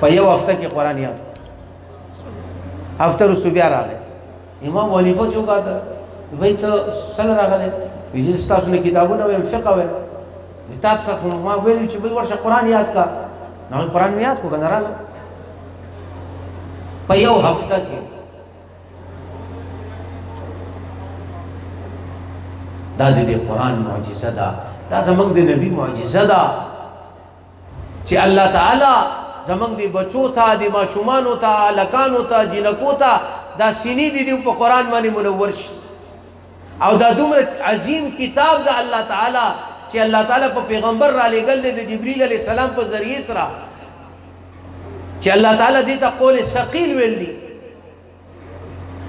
په یو هفته کې قرآن یاد هفته وروسته بیا راغی امام ابو حنیفه چوکاته وی ته څنګه راغلی وی چې ستاسو نه کتابونه ویم فقه ویم تا ته ما ویلي چې بل ورشه قرآن یاد کا نو قرآن مې یاد کو کنه راغله په یو هفته کې دا د قرآن معجزه ده دا زمونږ د نبی معجزه ده چې الله تعالی زمونږ د بچو ته د ماشومانو ته هلکانو ته جنکو ته دا سینې دي په قرآن باندې منور شي او دا دومره عظیم کتاب ده الله تعالی چې الله تعالی په پیغمبر را لېږل دی د جبریل علیه السلام په ذریعې سره چې الله تعالی دې ته قول ثقیل ویل دي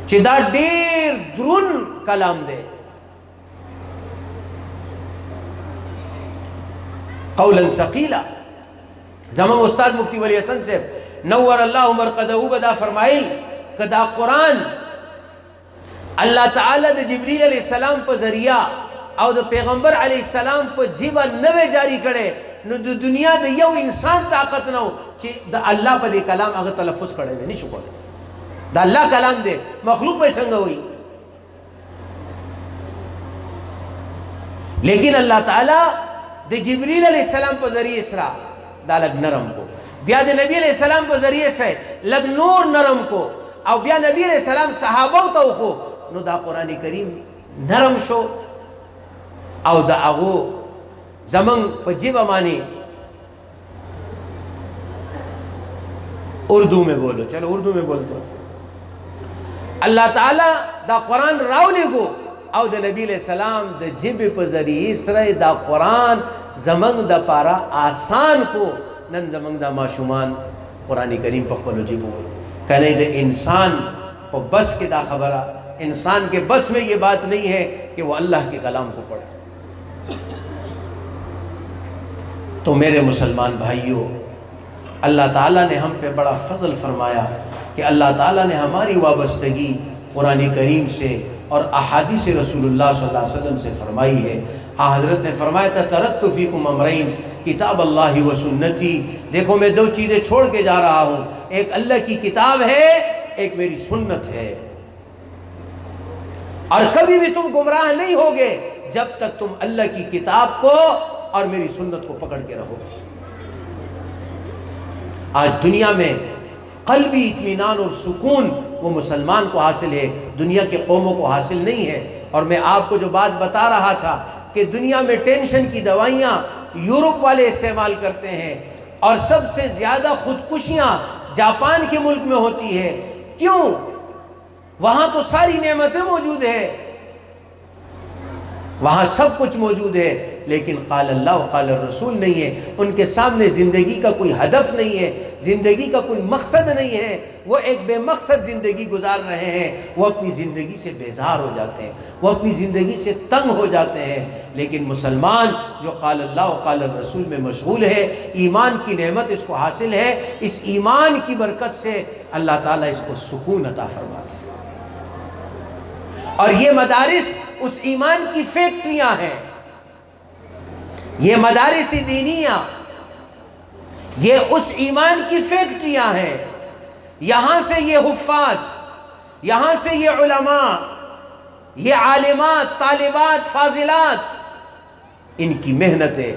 چې دا ډېر درون کلام دی قولا ثقیلا زمان استاد مفتی ولی حسن صاحب نور الله مرقده به دا فرمایل که دا قرآن الله تعالی د جبریل علیہ السلام په ذریعہ او د پیغمبر علیہ السلام په جیبه نوې جاری کړي نو د دنیا د یو انسان طاقت نه چې د الله په دې کلام هغه تلفظ کړی دی نشي کولی د الله کلام دی مخلوق به څنګه وي لیکن الله تعالی د جبریل علیہ السلام په ذریعہ سره دا لږ نرم کو بیا د نبی علیہ السلام په ذریعہ سره لږ نور نرم کو او بیا نبی علیہ السلام صحابه ته وخو نو دا قرآن کریم نرم شو او دا هغو زمون په جیبه باندې اردو میں بولو چلو اردو میں بولتے اللہ تعالی دا قرآن راولے گو او دا نبی علیہ السلام دا جب په ذریعے سره دا قرآن زمنگ دا پارا آسان کو نن زمنگ دا معشومان قرآن کریم پا خپلو جیبو کہنے دے انسان پا بس کے دا خبرہ، انسان کے بس میں یہ بات نہیں ہے کہ وہ اللہ کے کلام کو پڑھے۔ تو میرے مسلمان بھائیوں، اللہ تعالیٰ نے ہم پہ بڑا فضل فرمایا کہ اللہ تعالیٰ نے ہماری وابستگی قرآن کریم سے اور احادیث رسول اللہ صلی اللہ علیہ وسلم سے فرمائی ہے۔ حضرت نے فرمایا تھا ترکت فیکم امرین کتاب اللہ و سنتی، دیکھو میں دو چیزیں چھوڑ کے جا رہا ہوں، ایک اللہ کی کتاب ہے، ایک میری سنت ہے، اور کبھی بھی تم گمراہ نہیں ہوگے جب تک تم اللہ کی کتاب کو اور میری سنت کو پکڑ کے رہو گے۔ آج دنیا میں قلبی اطمینان اور سکون وہ مسلمان کو حاصل ہے، دنیا کے قوموں کو حاصل نہیں ہے۔ اور میں آپ کو جو بات بتا رہا تھا کہ دنیا میں ٹینشن کی دوائیاں یورپ والے استعمال کرتے ہیں، اور سب سے زیادہ خودکشیاں جاپان کے ملک میں ہوتی ہے، کیوں؟ وہاں تو ساری نعمتیں موجود ہیں، وہاں سب کچھ موجود ہے، لیکن قال اللہ و قال الرسول نہیں ہے، ان کے سامنے زندگی کا کوئی ہدف نہیں ہے، زندگی کا کوئی مقصد نہیں ہے، وہ ایک بے مقصد زندگی گزار رہے ہیں، وہ اپنی زندگی سے بیزار ہو جاتے ہیں، وہ اپنی زندگی سے تنگ ہو جاتے ہیں۔ لیکن مسلمان جو قال اللہ و قال الرسول میں مشغول ہے، ایمان کی نعمت اس کو حاصل ہے، اس ایمان کی برکت سے اللہ تعالیٰ اس کو سکون عطا فرماتے ہیں۔ اور یہ مدارس اس ایمان کی فیکٹریاں ہیں، یہ مدارس دینیہ یہ اس ایمان کی فیکٹریاں ہیں۔ یہاں سے یہ حفاظ، یہاں سے یہ علماء، یہ عالمات، طالبات، فاضلات، ان کی محنتیں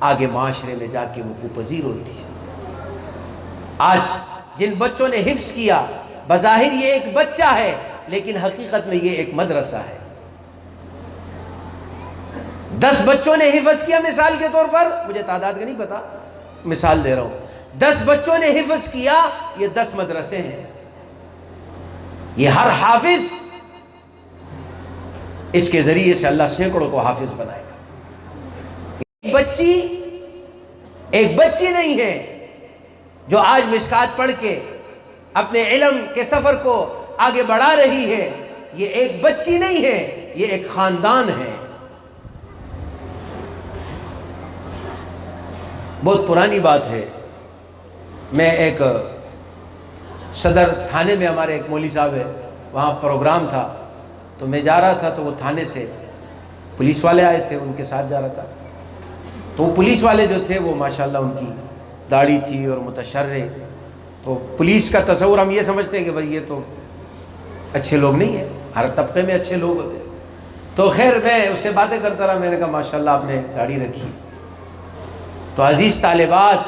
آگے معاشرے میں جا کے وقوع پذیر ہوتی ہیں۔ آج جن بچوں نے حفظ کیا، بظاہر یہ ایک بچہ ہے، لیکن حقیقت میں یہ ایک مدرسہ ہے۔ 10 بچوں نے حفظ کیا مثال کے طور پر، مجھے تعداد کا نہیں پتا، مثال دے رہا ہوں، 10 بچوں نے حفظ کیا، یہ 10 مدرسے ہیں۔ یہ ہر حافظ اس کے ذریعے سے اللہ سینکڑوں کو حافظ بنائے گا۔ ایک بچی نہیں ہے جو آج مشکات پڑھ کے اپنے علم کے سفر کو آگے بڑھا رہی ہے، یہ ایک بچی نہیں ہے، یہ ایک خاندان ہے۔ بہت پرانی بات ہے، میں ایک صدر تھانے میں ہمارے ایک مولوی صاحب ہے، وہاں پروگرام تھا، تو میں جا رہا تھا، تو وہ تھانے سے پولیس والے آئے تھے، ان کے ساتھ جا رہا تھا، تو وہ پولیس والے جو تھے وہ ماشاءاللہ ان کی داڑھی تھی اور متشرع، تو پولیس کا تصور ہم یہ سمجھتے ہیں کہ بھائی یہ تو اچھے لوگ نہیں ہیں، ہر طبقے میں اچھے لوگ ہوتے ہیں۔ تو خیر میں اس سے باتیں کرتا رہا، میں نے کہا ماشاءاللہ آپ نے داڑھی رکھی۔ تو عزیز طالبات،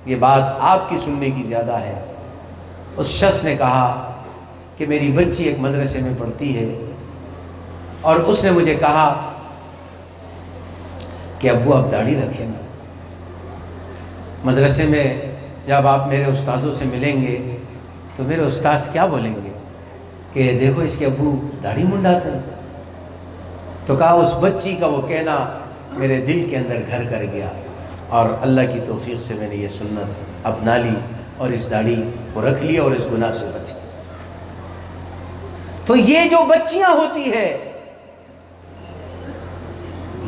یہ بات آپ کی سننے کی زیادہ ہے۔ اس شخص نے کہا کہ میری بچی ایک مدرسے میں پڑھتی ہے، اور اس نے مجھے کہا کہ ابو آپ داڑھی رکھیں نا، مدرسے میں جب آپ میرے استاذوں سے ملیں گے تو میرے استاذ کیا بولیں گے کہ دیکھو اس کے ابو داڑھی منڈاتے ہیں۔ تو کہا اس بچی کا وہ کہنا میرے دل کے اندر گھر کر گیا، اور اللہ کی توفیق سے میں نے یہ سنت اپنا لی اور اس داڑھی کو رکھ لیا اور اس گناہ سے بچ گیا۔ تو یہ جو بچیاں ہوتی ہے،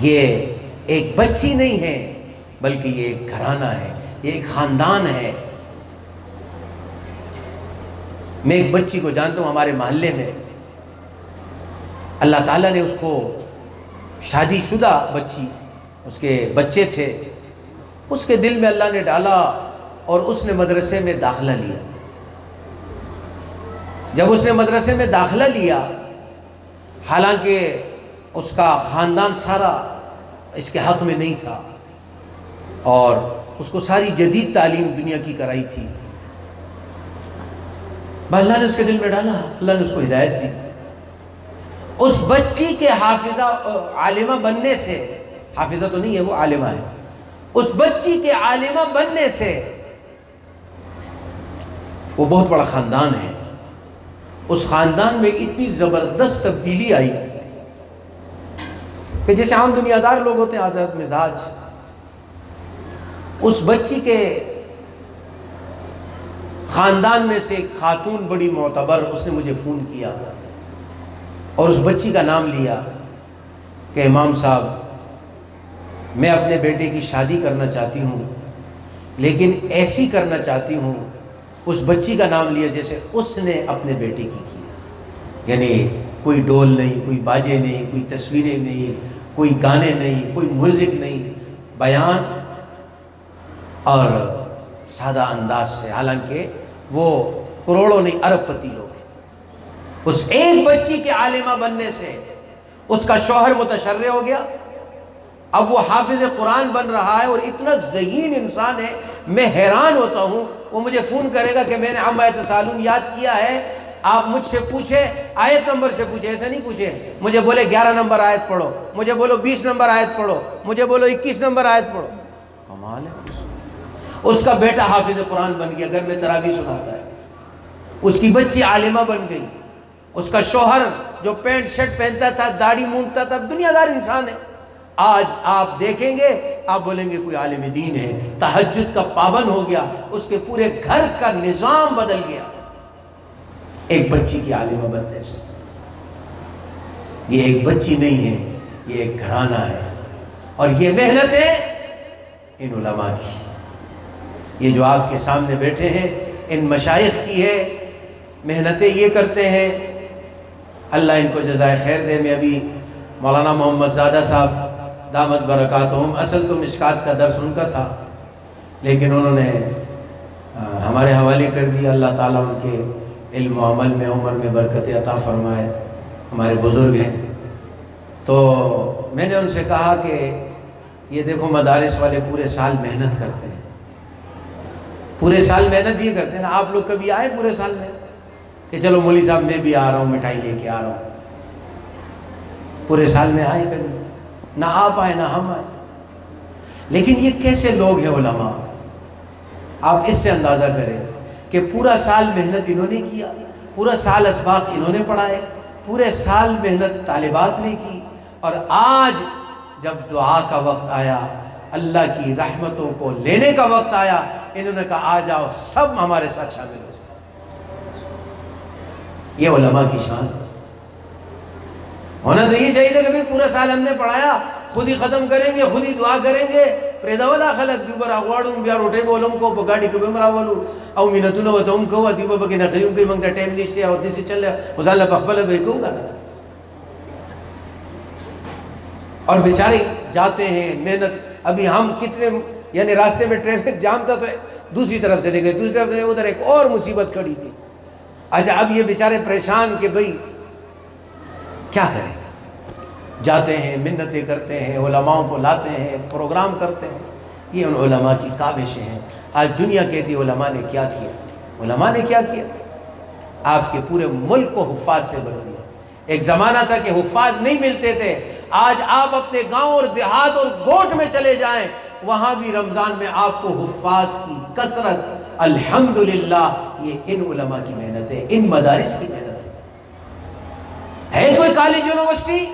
یہ ایک بچی نہیں ہے، بلکہ یہ ایک گھرانہ ہے، یہ ایک خاندان ہے۔ میں ایک بچی کو جانتا ہوں ہمارے محلے میں، اللہ تعالیٰ نے اس کو شادی شدہ بچی، اس کے بچے تھے، اس کے دل میں اللہ نے ڈالا اور اس نے مدرسے میں داخلہ لیا۔ جب اس نے مدرسے میں داخلہ لیا، حالانکہ اس کا خاندان سارا اس کے حق میں نہیں تھا، اور اس کو ساری جدید تعلیم دنیا کی کرائی تھی، اللہ نے اس کے دل میں ڈالا، اللہ نے اس کو ہدایت دی۔ اس بچی کے حافظہ عالمہ بننے سے، حافظہ تو نہیں ہے وہ عالمہ ہے، اس بچی کے عالمہ بننے سے وہ بہت بڑا خاندان ہے۔ اس خاندان میں اتنی زبردست تبدیلی آئی کہ جیسے عام دنیا دار لوگ ہوتے ہیں آزاد مزاج، اس بچی کے خاندان میں سے ایک خاتون بڑی معتبر، اس نے مجھے فون کیا اور اس بچی کا نام لیا کہ امام صاحب میں اپنے بیٹے کی شادی کرنا چاہتی ہوں، لیکن ایسی کرنا چاہتی ہوں، اس بچی کا نام لیا جیسے اس نے اپنے بیٹے کی کیا، یعنی کوئی ڈول نہیں، کوئی باجے نہیں، کوئی تصویریں نہیں، کوئی گانے نہیں، کوئی میوزک نہیں، بیان اور سادہ انداز سے، حالانکہ وہ کروڑوں نہیں ارب پتی لوگ ہیں۔ اس ایک بچی کے عالمہ بننے سے اس کا شوہر متشرع ہو گیا، اب وہ حافظ قرآن بن رہا ہے اور اتنا ذہین انسان ہے، میں حیران ہوتا ہوں۔ وہ مجھے فون کرے گا کہ میں نے عما یتساءلون یاد کیا ہے، آپ مجھ سے پوچھے، آیت نمبر سے پوچھے، ایسا نہیں پوچھے، مجھے بولے 11 نمبر آیت پڑھو، مجھے بولو 20 نمبر آیت پڑھو، مجھے بولو 21 نمبر آیت پڑھو۔ کمال ہے۔ اس کا بیٹا حافظ قرآن بن گیا، گھر میں تراویح سناتا ہے، اس کی بچی عالمہ بن گئی، اس کا شوہر جو پینٹ شرٹ پہنتا تھا، داڑھی مونڈتا تھا، دنیا دار انسان ہے، آج آپ دیکھیں گے آپ بولیں گے کوئی عالم دین ہے، تہجد کا پابند ہو گیا، اس کے پورے گھر کا نظام بدل گیا ایک بچی کی عالمہ بننے سے۔ یہ ایک بچی نہیں ہے، یہ ایک گھرانہ ہے، اور یہ محنت ہے ان علماء کی، یہ جو آپ کے سامنے بیٹھے ہیں ان مشائخ کی ہے، محنتیں یہ کرتے ہیں، اللہ ان کو جزائے خیر دے۔ میں ابھی مولانا محمد زادہ صاحب دامت برکاتہم، اصل تو مشکات کا درس ان کا تھا، لیکن انہوں نے ہمارے حوالے کر دیا، اللہ تعالیٰ ان کے علم و عمل میں عمر میں برکت عطا فرمائے، ہمارے بزرگ ہیں۔ تو میں نے ان سے کہا کہ یہ دیکھو مدارس والے پورے سال محنت کرتے ہیں، پورے سال محنت یہ کرتے ہیں نا، آپ لوگ کبھی آئے پورے سال میں کہ چلو مولوی صاحب میں بھی آ رہا ہوں، مٹھائی لے کے آ رہا ہوں، پورے سال میں آئے کبھی؟ نہ آپ آئے نہ ہم آئے۔ لیکن یہ کیسے لوگ ہیں علماء؟ آپ اس سے اندازہ کریں کہ پورا سال محنت انہوں نے کیا، پورا سال اسباق انہوں نے پڑھائے، پورے سال محنت طالبات نے کی، اور آج جب دعا کا وقت آیا، اللہ کی رحمتوں کو لینے کا وقت آیا، انہوں نے کہا آ جاؤ سب ہمارے ساتھ شامل ہو جائے۔ یہ علماء کی شان ہے۔ ہونا تو یہ چاہیے کہ پورا سال ہم نے پڑھایا، خود ہی ختم کریں گے، خود ہی دعا کریں گے، پریدولا خلق دیوبر اغواڑوں بیا روٹے بولوں کو بگاڑی کو بمراولو او مینتونو وتوم کو دیوبر بکی نخریوں کی منگتا ٹیم نیشتے اور دیسی چل لے وزالہ پخبل بیکوں گا۔ اور بیچارے جاتے ہیں محنت، ابھی ہم کتنے یعنی راستے میں ٹریفک جام تھا تو دوسری طرف سے گئے، دوسری طرف سے ادھر ایک اور مصیبت کھڑی تھی۔ اچھا اب یہ بیچارے پریشان کہ بھئی کیا کریں، جاتے ہیں منتیں کرتے ہیں، علماءوں کو لاتے ہیں، پروگرام کرتے ہیں۔ یہ ان علماء کی کاوشیں ہیں۔ آج دنیا کہتی ہے علماء نے کیا کیا، علماء نے کیا کیا؟ آپ کے پورے ملک کو حفاظ سے بھر دیا۔ ایک زمانہ تھا کہ حفاظ نہیں ملتے تھے، آج آپ اپنے گاؤں اور دیہات اور گوٹھ میں چلے جائیں، وہاں بھی رمضان میں آپ کو حفاظ کی کثرت۔ الحمدللہ یہ ان علماء کی محنت ہے، ان مدارس کی محنت ہے۔ کوئی کالج یونیورسٹی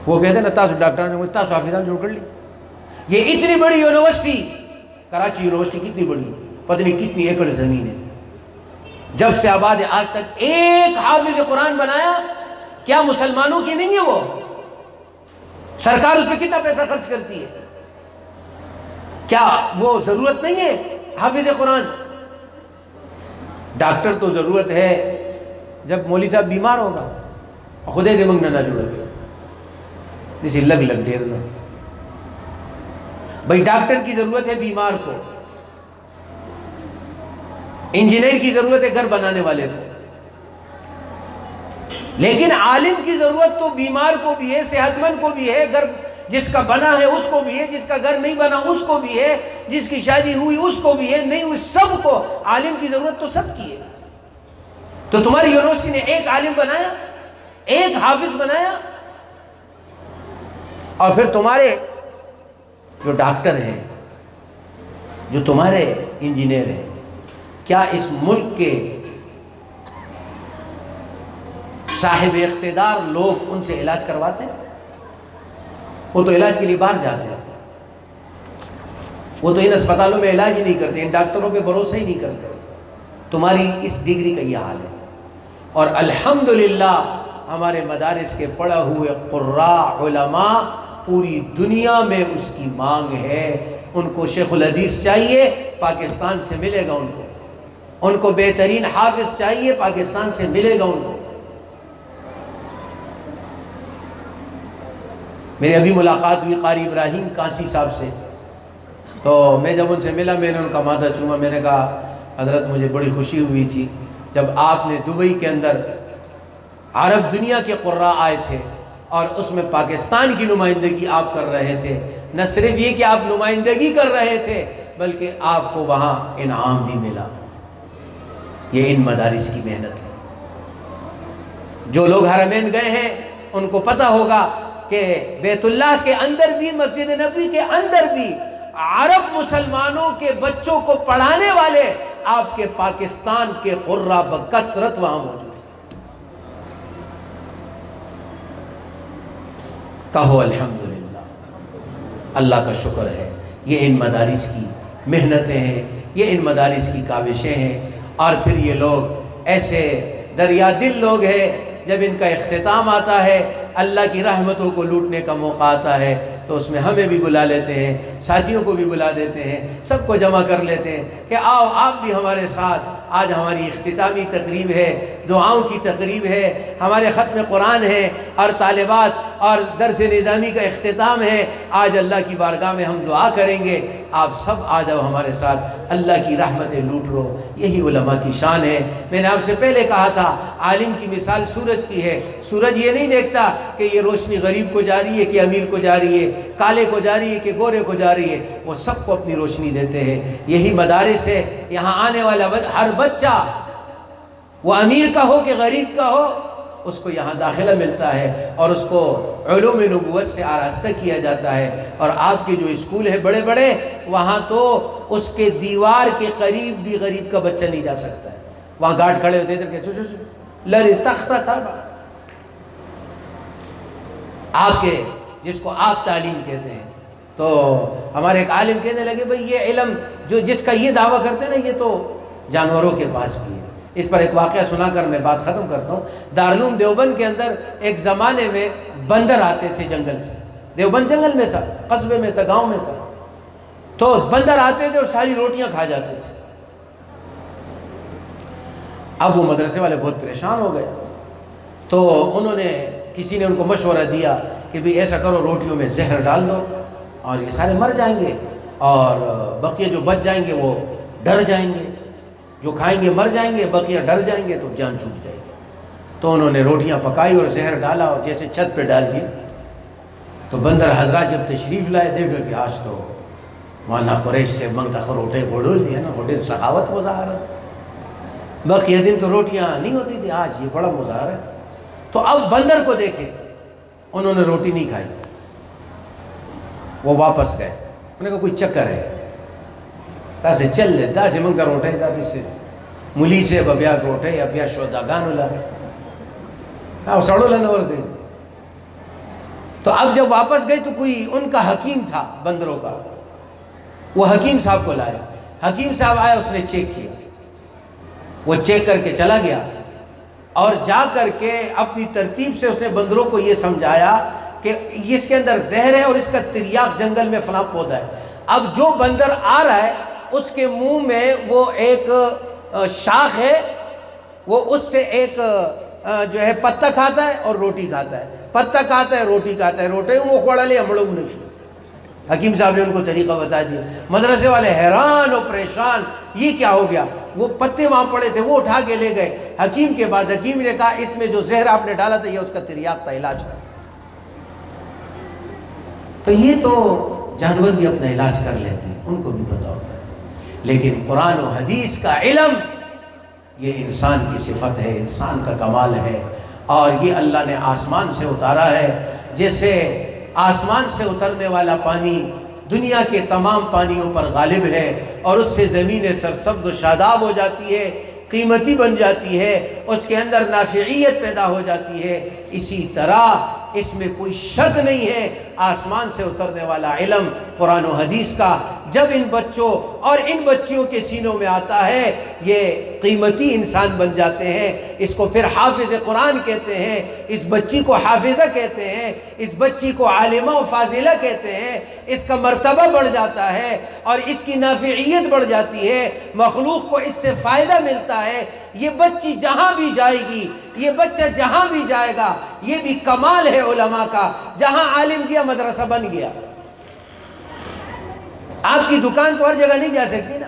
وہ کہتے ہیں نا تاسو ڈاکٹر نے تاسو حافظان جوڑ کر لی، یہ اتنی بڑی یونیورسٹی، کراچی یونیورسٹی کتنی بڑی، پتہ نہیں کتنی ایکڑ زمین ہے، جب سے آباد ہے آج تک ایک حافظ قرآن بنایا؟ کیا مسلمانوں کی نہیں ہے وہ؟ سرکار اس پہ کتنا پیسہ خرچ کرتی ہے؟ کیا وہ ضرورت نہیں ہے حافظ قرآن؟ ڈاکٹر تو ضرورت ہے جب مولوی صاحب بیمار ہوگا، خودے دے منگ نہ جوڑا گیا جیسے لگ ڈیرنا، بھائی ڈاکٹر کی ضرورت ہے بیمار کو، انجینئر کی ضرورت ہے گھر بنانے والے کو، لیکن عالم کی ضرورت تو بیمار کو بھی ہے، صحت مند کو بھی ہے، گھر جس کا بنا ہے اس کو بھی ہے، جس کا گھر نہیں بنا اس کو بھی ہے، جس کی شادی ہوئی اس کو بھی ہے، نہیں ہوئی سب کو۔ عالم کی ضرورت تو سب کی ہے۔ تو تمہاری یونیورسٹی نے ایک عالم بنایا، ایک حافظ بنایا، اور پھر تمہارے جو ڈاکٹر ہیں، جو تمہارے انجینئر ہیں، کیا اس ملک کے صاحب اقتدار لوگ ان سے علاج کرواتے ہیں؟ وہ تو علاج کے لیے باہر جاتے ہیں، وہ تو ان اسپتالوں میں علاج ہی نہیں کرتے، ان ڈاکٹروں پہ بھروسہ ہی نہیں کرتے۔ تمہاری اس ڈگری کا یہ حال ہے، اور الحمدللہ ہمارے مدارس کے پڑھے ہوئے قراء علماء پوری دنیا میں اس کی مانگ ہے۔ ان کو شیخ الحدیث چاہیے، پاکستان سے ملے گا ان کو بہترین حافظ چاہیے، پاکستان سے ملے گا ان کو۔ میری ابھی ملاقات ہوئی قاری ابراہیم کانسی صاحب سے، تو میں جب ان سے ملا میں نے ان کا ماتھا چوما، میں نے کہا حضرت مجھے بڑی خوشی ہوئی تھی جب آپ نے دبئی کے اندر عرب دنیا کے قراء آئے تھے اور اس میں پاکستان کی نمائندگی آپ کر رہے تھے۔ نہ صرف یہ کہ آپ نمائندگی کر رہے تھے بلکہ آپ کو وہاں انعام بھی ملا۔ یہ ان مدارس کی محنت ہے۔ جو لوگ حرمین گئے ہیں ان کو پتہ ہوگا کہ بیت اللہ کے اندر بھی، مسجد نبوی کے اندر بھی عرب مسلمانوں کے بچوں کو پڑھانے والے آپ کے پاکستان کے قراء بکثرت وہاں موجود ہیں۔ کہو الحمدللہ، اللہ کا شکر ہے۔ یہ ان مدارس کی محنتیں ہیں، یہ ان مدارس کی کاوشیں ہیں، اور پھر یہ لوگ ایسے دریا دل لوگ ہیں، جب ان کا اختتام آتا ہے، اللہ کی رحمتوں کو لوٹنے کا موقع آتا ہے، تو اس میں ہمیں بھی بلا لیتے ہیں، ساتھیوں کو بھی بلا دیتے ہیں، سب کو جمع کر لیتے ہیں کہ آؤ آپ بھی ہمارے ساتھ۔ آج ہماری اختتامی تقریب ہے، دعاؤں کی تقریب ہے، ہمارے ختم قرآن ہے اور طالبات اور درس نظامی کا اختتام ہے۔ آج اللہ کی بارگاہ میں ہم دعا کریں گے، آپ سب آ جاؤ ہمارے ساتھ، اللہ کی رحمتیں لوٹ لو۔ یہی علماء کی شان ہے۔ میں نے آپ سے پہلے کہا تھا عالم کی مثال سورج کی ہے۔ سورج یہ نہیں دیکھتا کہ یہ روشنی غریب کو جا رہی ہے کہ امیر کو جا رہی ہے، کالے کو جا رہی ہے کہ گورے کو جا رہی ہے، وہ سب کو اپنی روشنی دیتے ہیں۔ یہی مدارس ہے، یہاں آنے والا ہر بچہ، وہ امیر کا ہو کہ غریب کا ہو، اس کو یہاں داخلہ ملتا ہے اور اس کو علوم نبوت سے آراستہ کیا جاتا ہے۔ اور آپ کے جو اسکول ہیں بڑے بڑے، وہاں تو اس کے دیوار کے قریب بھی غریب کا بچہ نہیں جا سکتا ہے۔ وہاں گارڈ کھڑے ہوتے تھے کہ لری تختہ تھا، آپ کے جس کو آپ تعلیم کہتے ہیں۔ تو ہمارے ایک عالم کہنے لگے بھئی یہ علم جو جس کا یہ دعویٰ کرتے ہیں نا، یہ تو جانوروں کے پاس بھی ہے۔ اس پر ایک واقعہ سنا کر میں بات ختم کرتا ہوں۔ دارالعلوم دیوبند کے اندر ایک زمانے میں بندر آتے تھے جنگل سے۔ دیوبند جنگل میں تھا، قصبے میں تھا، گاؤں میں تھا، تو بندر آتے تھے اور ساری روٹیاں کھا جاتے تھے۔ اب وہ مدرسے والے بہت پریشان ہو گئے، تو انہوں نے کسی نے ان کو مشورہ دیا کہ بھی ایسا کرو، روٹیوں میں زہر ڈال دو اور یہ سارے مر جائیں گے، اور بقیہ جو بچ جائیں گے وہ ڈر جائیں گے، جو کھائیں گے مر جائیں گے، بقیہ ڈر جائیں گے تو جان چھوٹ جائے گی۔ تو انہوں نے روٹیاں پکائی اور زہر ڈالا اور جیسے چھت پہ ڈال دی، تو بندر حضرات جب تشریف لائے دیکھا کہ آج تو مانا قریش سے منگتا خروٹے بڑھول دیا نا، ہوٹل سخاوت مظاہرہ، بقیہ دن تو روٹیاں نہیں ہوتی تھی، آج یہ بڑا مظاہرہ ہے۔ تو اب بندر کو دیکھے، انہوں نے روٹی نہیں کھائی، وہ واپس گئے۔ انہوں نے کہا کوئی چکر ہے، تاسے چل لے، تاسے منگتا روٹے، تاکہ سے ملی سے ببیا روٹے یا بیا شودا گانو لگے، سڑو لن اور گئی۔ تو اب جب واپس گئے تو کوئی ان کا حکیم تھا بندروں کا، وہ حکیم صاحب کو لائے۔ حکیم صاحب آیا، اس نے چیک کیا، وہ چیک کر کے چلا گیا، اور جا کر کے اپنی ترتیب سے اس نے بندروں کو یہ سمجھایا کہ اس کے اندر زہر ہے اور اس کا تریاق جنگل میں فلاں پودا ہے۔ اب جو بندر آ رہا ہے اس کے منہ میں وہ ایک شاخ ہے، وہ اس سے ایک جو ہے پتا کھاتا ہے اور روٹی کھاتا ہے، پتا کھاتا ہے روٹی کھاتا ہے، روٹے وہ کھوڑا لے ہم لوگ نشو۔ حکیم صاحب نے ان کو طریقہ بتا دیا۔ مدرسے والے حیران اور پریشان، یہ کیا ہو گیا؟ وہ پتے وہاں پڑے تھے، وہ اٹھا کے لے گئے حکیم کے پاس۔ حکیم نے کہا اس میں جو زہر آپ نے ڈالا تھا یہ اس کا تریاق تھا، علاج تھا۔ تو یہ تو جانور بھی اپنا علاج کر لیتے ہیں، ان کو بھی پتا ہوتا ہے، لیکن قرآن و حدیث کا علم یہ انسان کی صفت ہے، انسان کا کمال ہے، اور یہ اللہ نے آسمان سے اتارا ہے۔ جیسے آسمان سے اترنے والا پانی دنیا کے تمام پانیوں پر غالب ہے اور اس سے زمینیں سرسبز و شاداب ہو جاتی ہے، قیمتی بن جاتی ہے، اس کے اندر نافعیت پیدا ہو جاتی ہے۔ اسی طرح اس میں کوئی شک نہیں ہے، آسمان سے اترنے والا علم قرآن و حدیث کا جب ان بچوں اور ان بچیوں کے سینوں میں آتا ہے، یہ قیمتی انسان بن جاتے ہیں۔ اس کو پھر حافظ قرآن کہتے ہیں، اس بچی کو حافظہ کہتے ہیں، اس بچی کو عالمہ و فاضلہ کہتے ہیں۔ اس کا مرتبہ بڑھ جاتا ہے اور اس کی نافعیت بڑھ جاتی ہے، مخلوق کو اس سے فائدہ ملتا ہے۔ یہ بچی جہاں بھی جائے گی، یہ بچہ جہاں بھی جائے گا، یہ بھی کمال ہے علماء کا، جہاں عالم گیا مدرسہ بن گیا۔ آپ کی دکان تو ہر جگہ نہیں جا سکتی نا۔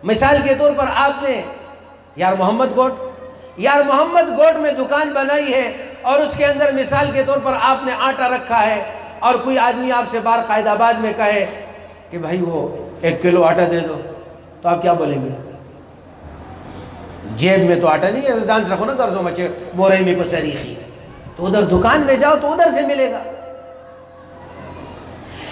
مثال کے طور پر آپ نے یار محمد گوٹ میں دکان بنائی ہے اور اس کے اندر مثال کے طور پر آپ نے آٹا رکھا ہے، اور کوئی آدمی آپ سے باہر قائد آباد میں کہے کہ بھائی وہ 1 کلو آٹا دے دو، تو آپ کیا بولیں گے؟ جیب میں تو آٹا نہیں ہے، دانس رکھو نا کرزو مچے بورے میں پسریخی، تو ادھر دکان میں جاؤ تو ادھر سے ملے گا۔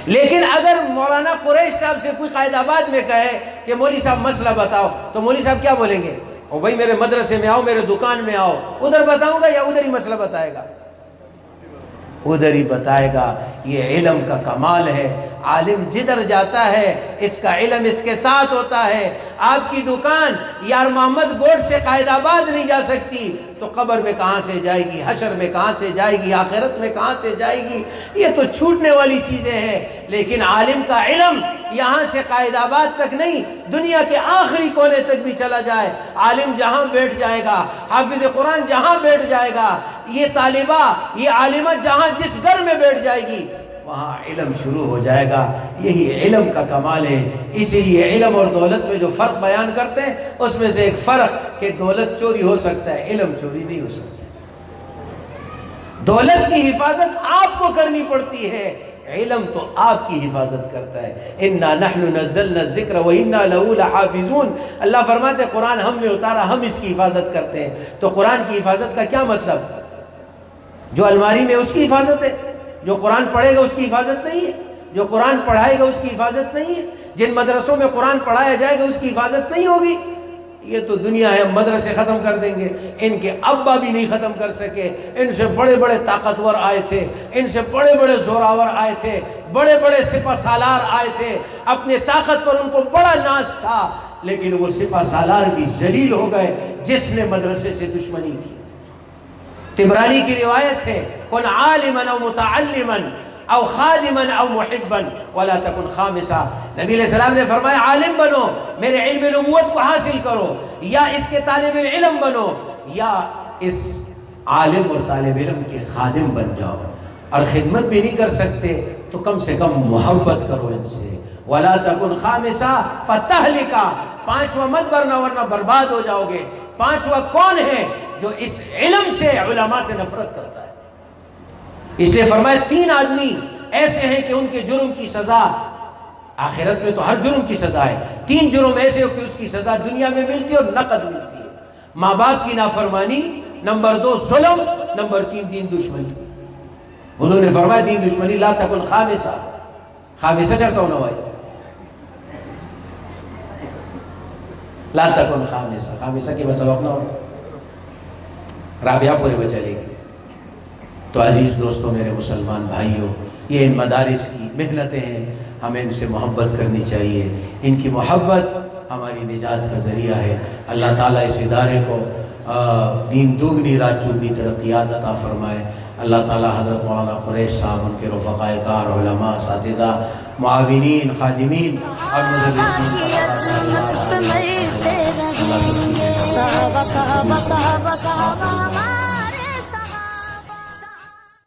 لیکن اگر مولانا قریش صاحب سے کوئی قائد آباد میں کہے کہ مولوی صاحب مسئلہ بتاؤ، تو مولوی صاحب کیا بولیں گے؟ او بھائی میرے مدرسے میں آؤ، میرے دکان میں آؤ، ادھر بتاؤں گا یا ادھر ہی مسئلہ بتائے گا؟ ادھر ہی بتائے گا۔ یہ علم کا کمال ہے، عالم جدھر جاتا ہے اس کا علم اس کے ساتھ ہوتا ہے۔ آپ کی دکان یار محمد گوٹ سے قائد آباد نہیں جا سکتی تو قبر میں کہاں سے جائے گی، حشر میں کہاں سے جائے گی، آخرت میں کہاں سے جائے گی؟ یہ تو چھوٹنے والی چیزیں ہیں۔ لیکن عالم کا علم یہاں سے قائد آباد تک نہیں، دنیا کے آخری کونے تک بھی چلا جائے، عالم جہاں بیٹھ جائے گا، حافظ قرآن جہاں بیٹھ جائے گا، یہ طالبہ یہ عالمہ جہاں جس گھر میں بیٹھ جائے گی وہاں علم شروع ہو جائے گا۔ یہی علم کا کمال ہے۔ اسی لیے علم اور دولت میں جو فرق بیان کرتے ہیں اس میں سے ایک فرق کہ دولت چوری ہو سکتا ہے، علم چوری نہیں ہو سکتا۔ دولت کی حفاظت آپ کو کرنی پڑتی ہے، علم تو آپ کی حفاظت کرتا ہے۔ اِنَّا نَحْنُ نَزَّلْنَا الذِّكْرَ وَإِنَّا لَهُ لَحَافِظُونَ۔ اللہ فرماتے ہیں قرآن ہم نے اتارا، ہم اس کی حفاظت کرتے ہیں۔ تو قرآن کی حفاظت کا کیا مطلب؟ جو الماری میں اس کی حفاظت ہے، جو قرآن پڑھے گا اس کی حفاظت نہیں ہے، جو قرآن پڑھائے گا اس کی حفاظت نہیں ہے، جن مدرسوں میں قرآن پڑھایا جائے گا اس کی حفاظت نہیں ہوگی۔ یہ تو دنیا ہے، مدرسے ختم کر دیں گے، ان کے ابا بھی نہیں ختم کر سکے۔ ان سے بڑے بڑے طاقتور آئے تھے، ان سے بڑے بڑے زوراور آئے تھے، بڑے بڑے سپہ سالار آئے تھے، اپنے طاقت پر ان کو بڑا ناز تھا، لیکن وہ سپہ سالار بھی ذلیل ہو گئے جس نے مدرسے سے دشمنی کی۔ طبرانی کی روایت ہے کن عالما او متعلما او خادما او محبا ولا تکن خامسا۔ نبی علیہ السلام نے فرمایا عالم بنو، میرے علم نبوت کو حاصل کرو، یا اس کے طالب علم بنو، یا اس عالم اور طالب علم کے خادم بن جاؤ، اور خدمت بھی نہیں کر سکتے تو کم سے کم محبت کرو ان سے۔ ولا تکن خامسا فتہلکا، 5واں مت بننا ورنہ برباد ہو جاؤ گے۔ 5واں کون ہے؟ جو اس علم سے علماء سے نفرت کرتا ہے۔ اس لیے فرمایا 3 آدمی ایسے ہیں کہ ان کے جرم کی سزا آخرت میں تو ہر جرم کی سزا ہے، 3 جرم ایسے ہو کہ اس کی سزا دنیا میں ملتی ہے اور نقد ملتی ہے۔ ماں باپ کی نافرمانی، نمبر 2 ظلم، نمبر 3 دین دشمنی۔ حضور نے فرمایا دین دشمنی لا تکن خامسہ، خامسہ چڑھتا ہوں نوائی، لا تکن خامسہ، خامسہ کی بس وقت نہ ہو، رابعہ پورے میں چلے گی۔ تو عزیز دوستوں، میرے مسلمان بھائیوں، یہ ان مدارس کی محنتیں ہیں، ہمیں ان سے محبت کرنی چاہیے۔ ان کی محبت ہماری نجات کا ذریعہ ہے۔ اللہ تعالیٰ اس ادارے کو دین دوگنی رات چوگنی ترقیات عطا فرمائے۔ اللہ تعالیٰ حضرت مولانا قریش صاحب، ان کے رفقاء کار، علماء، اساتذہ، معاونین، خادمین اور مدرسین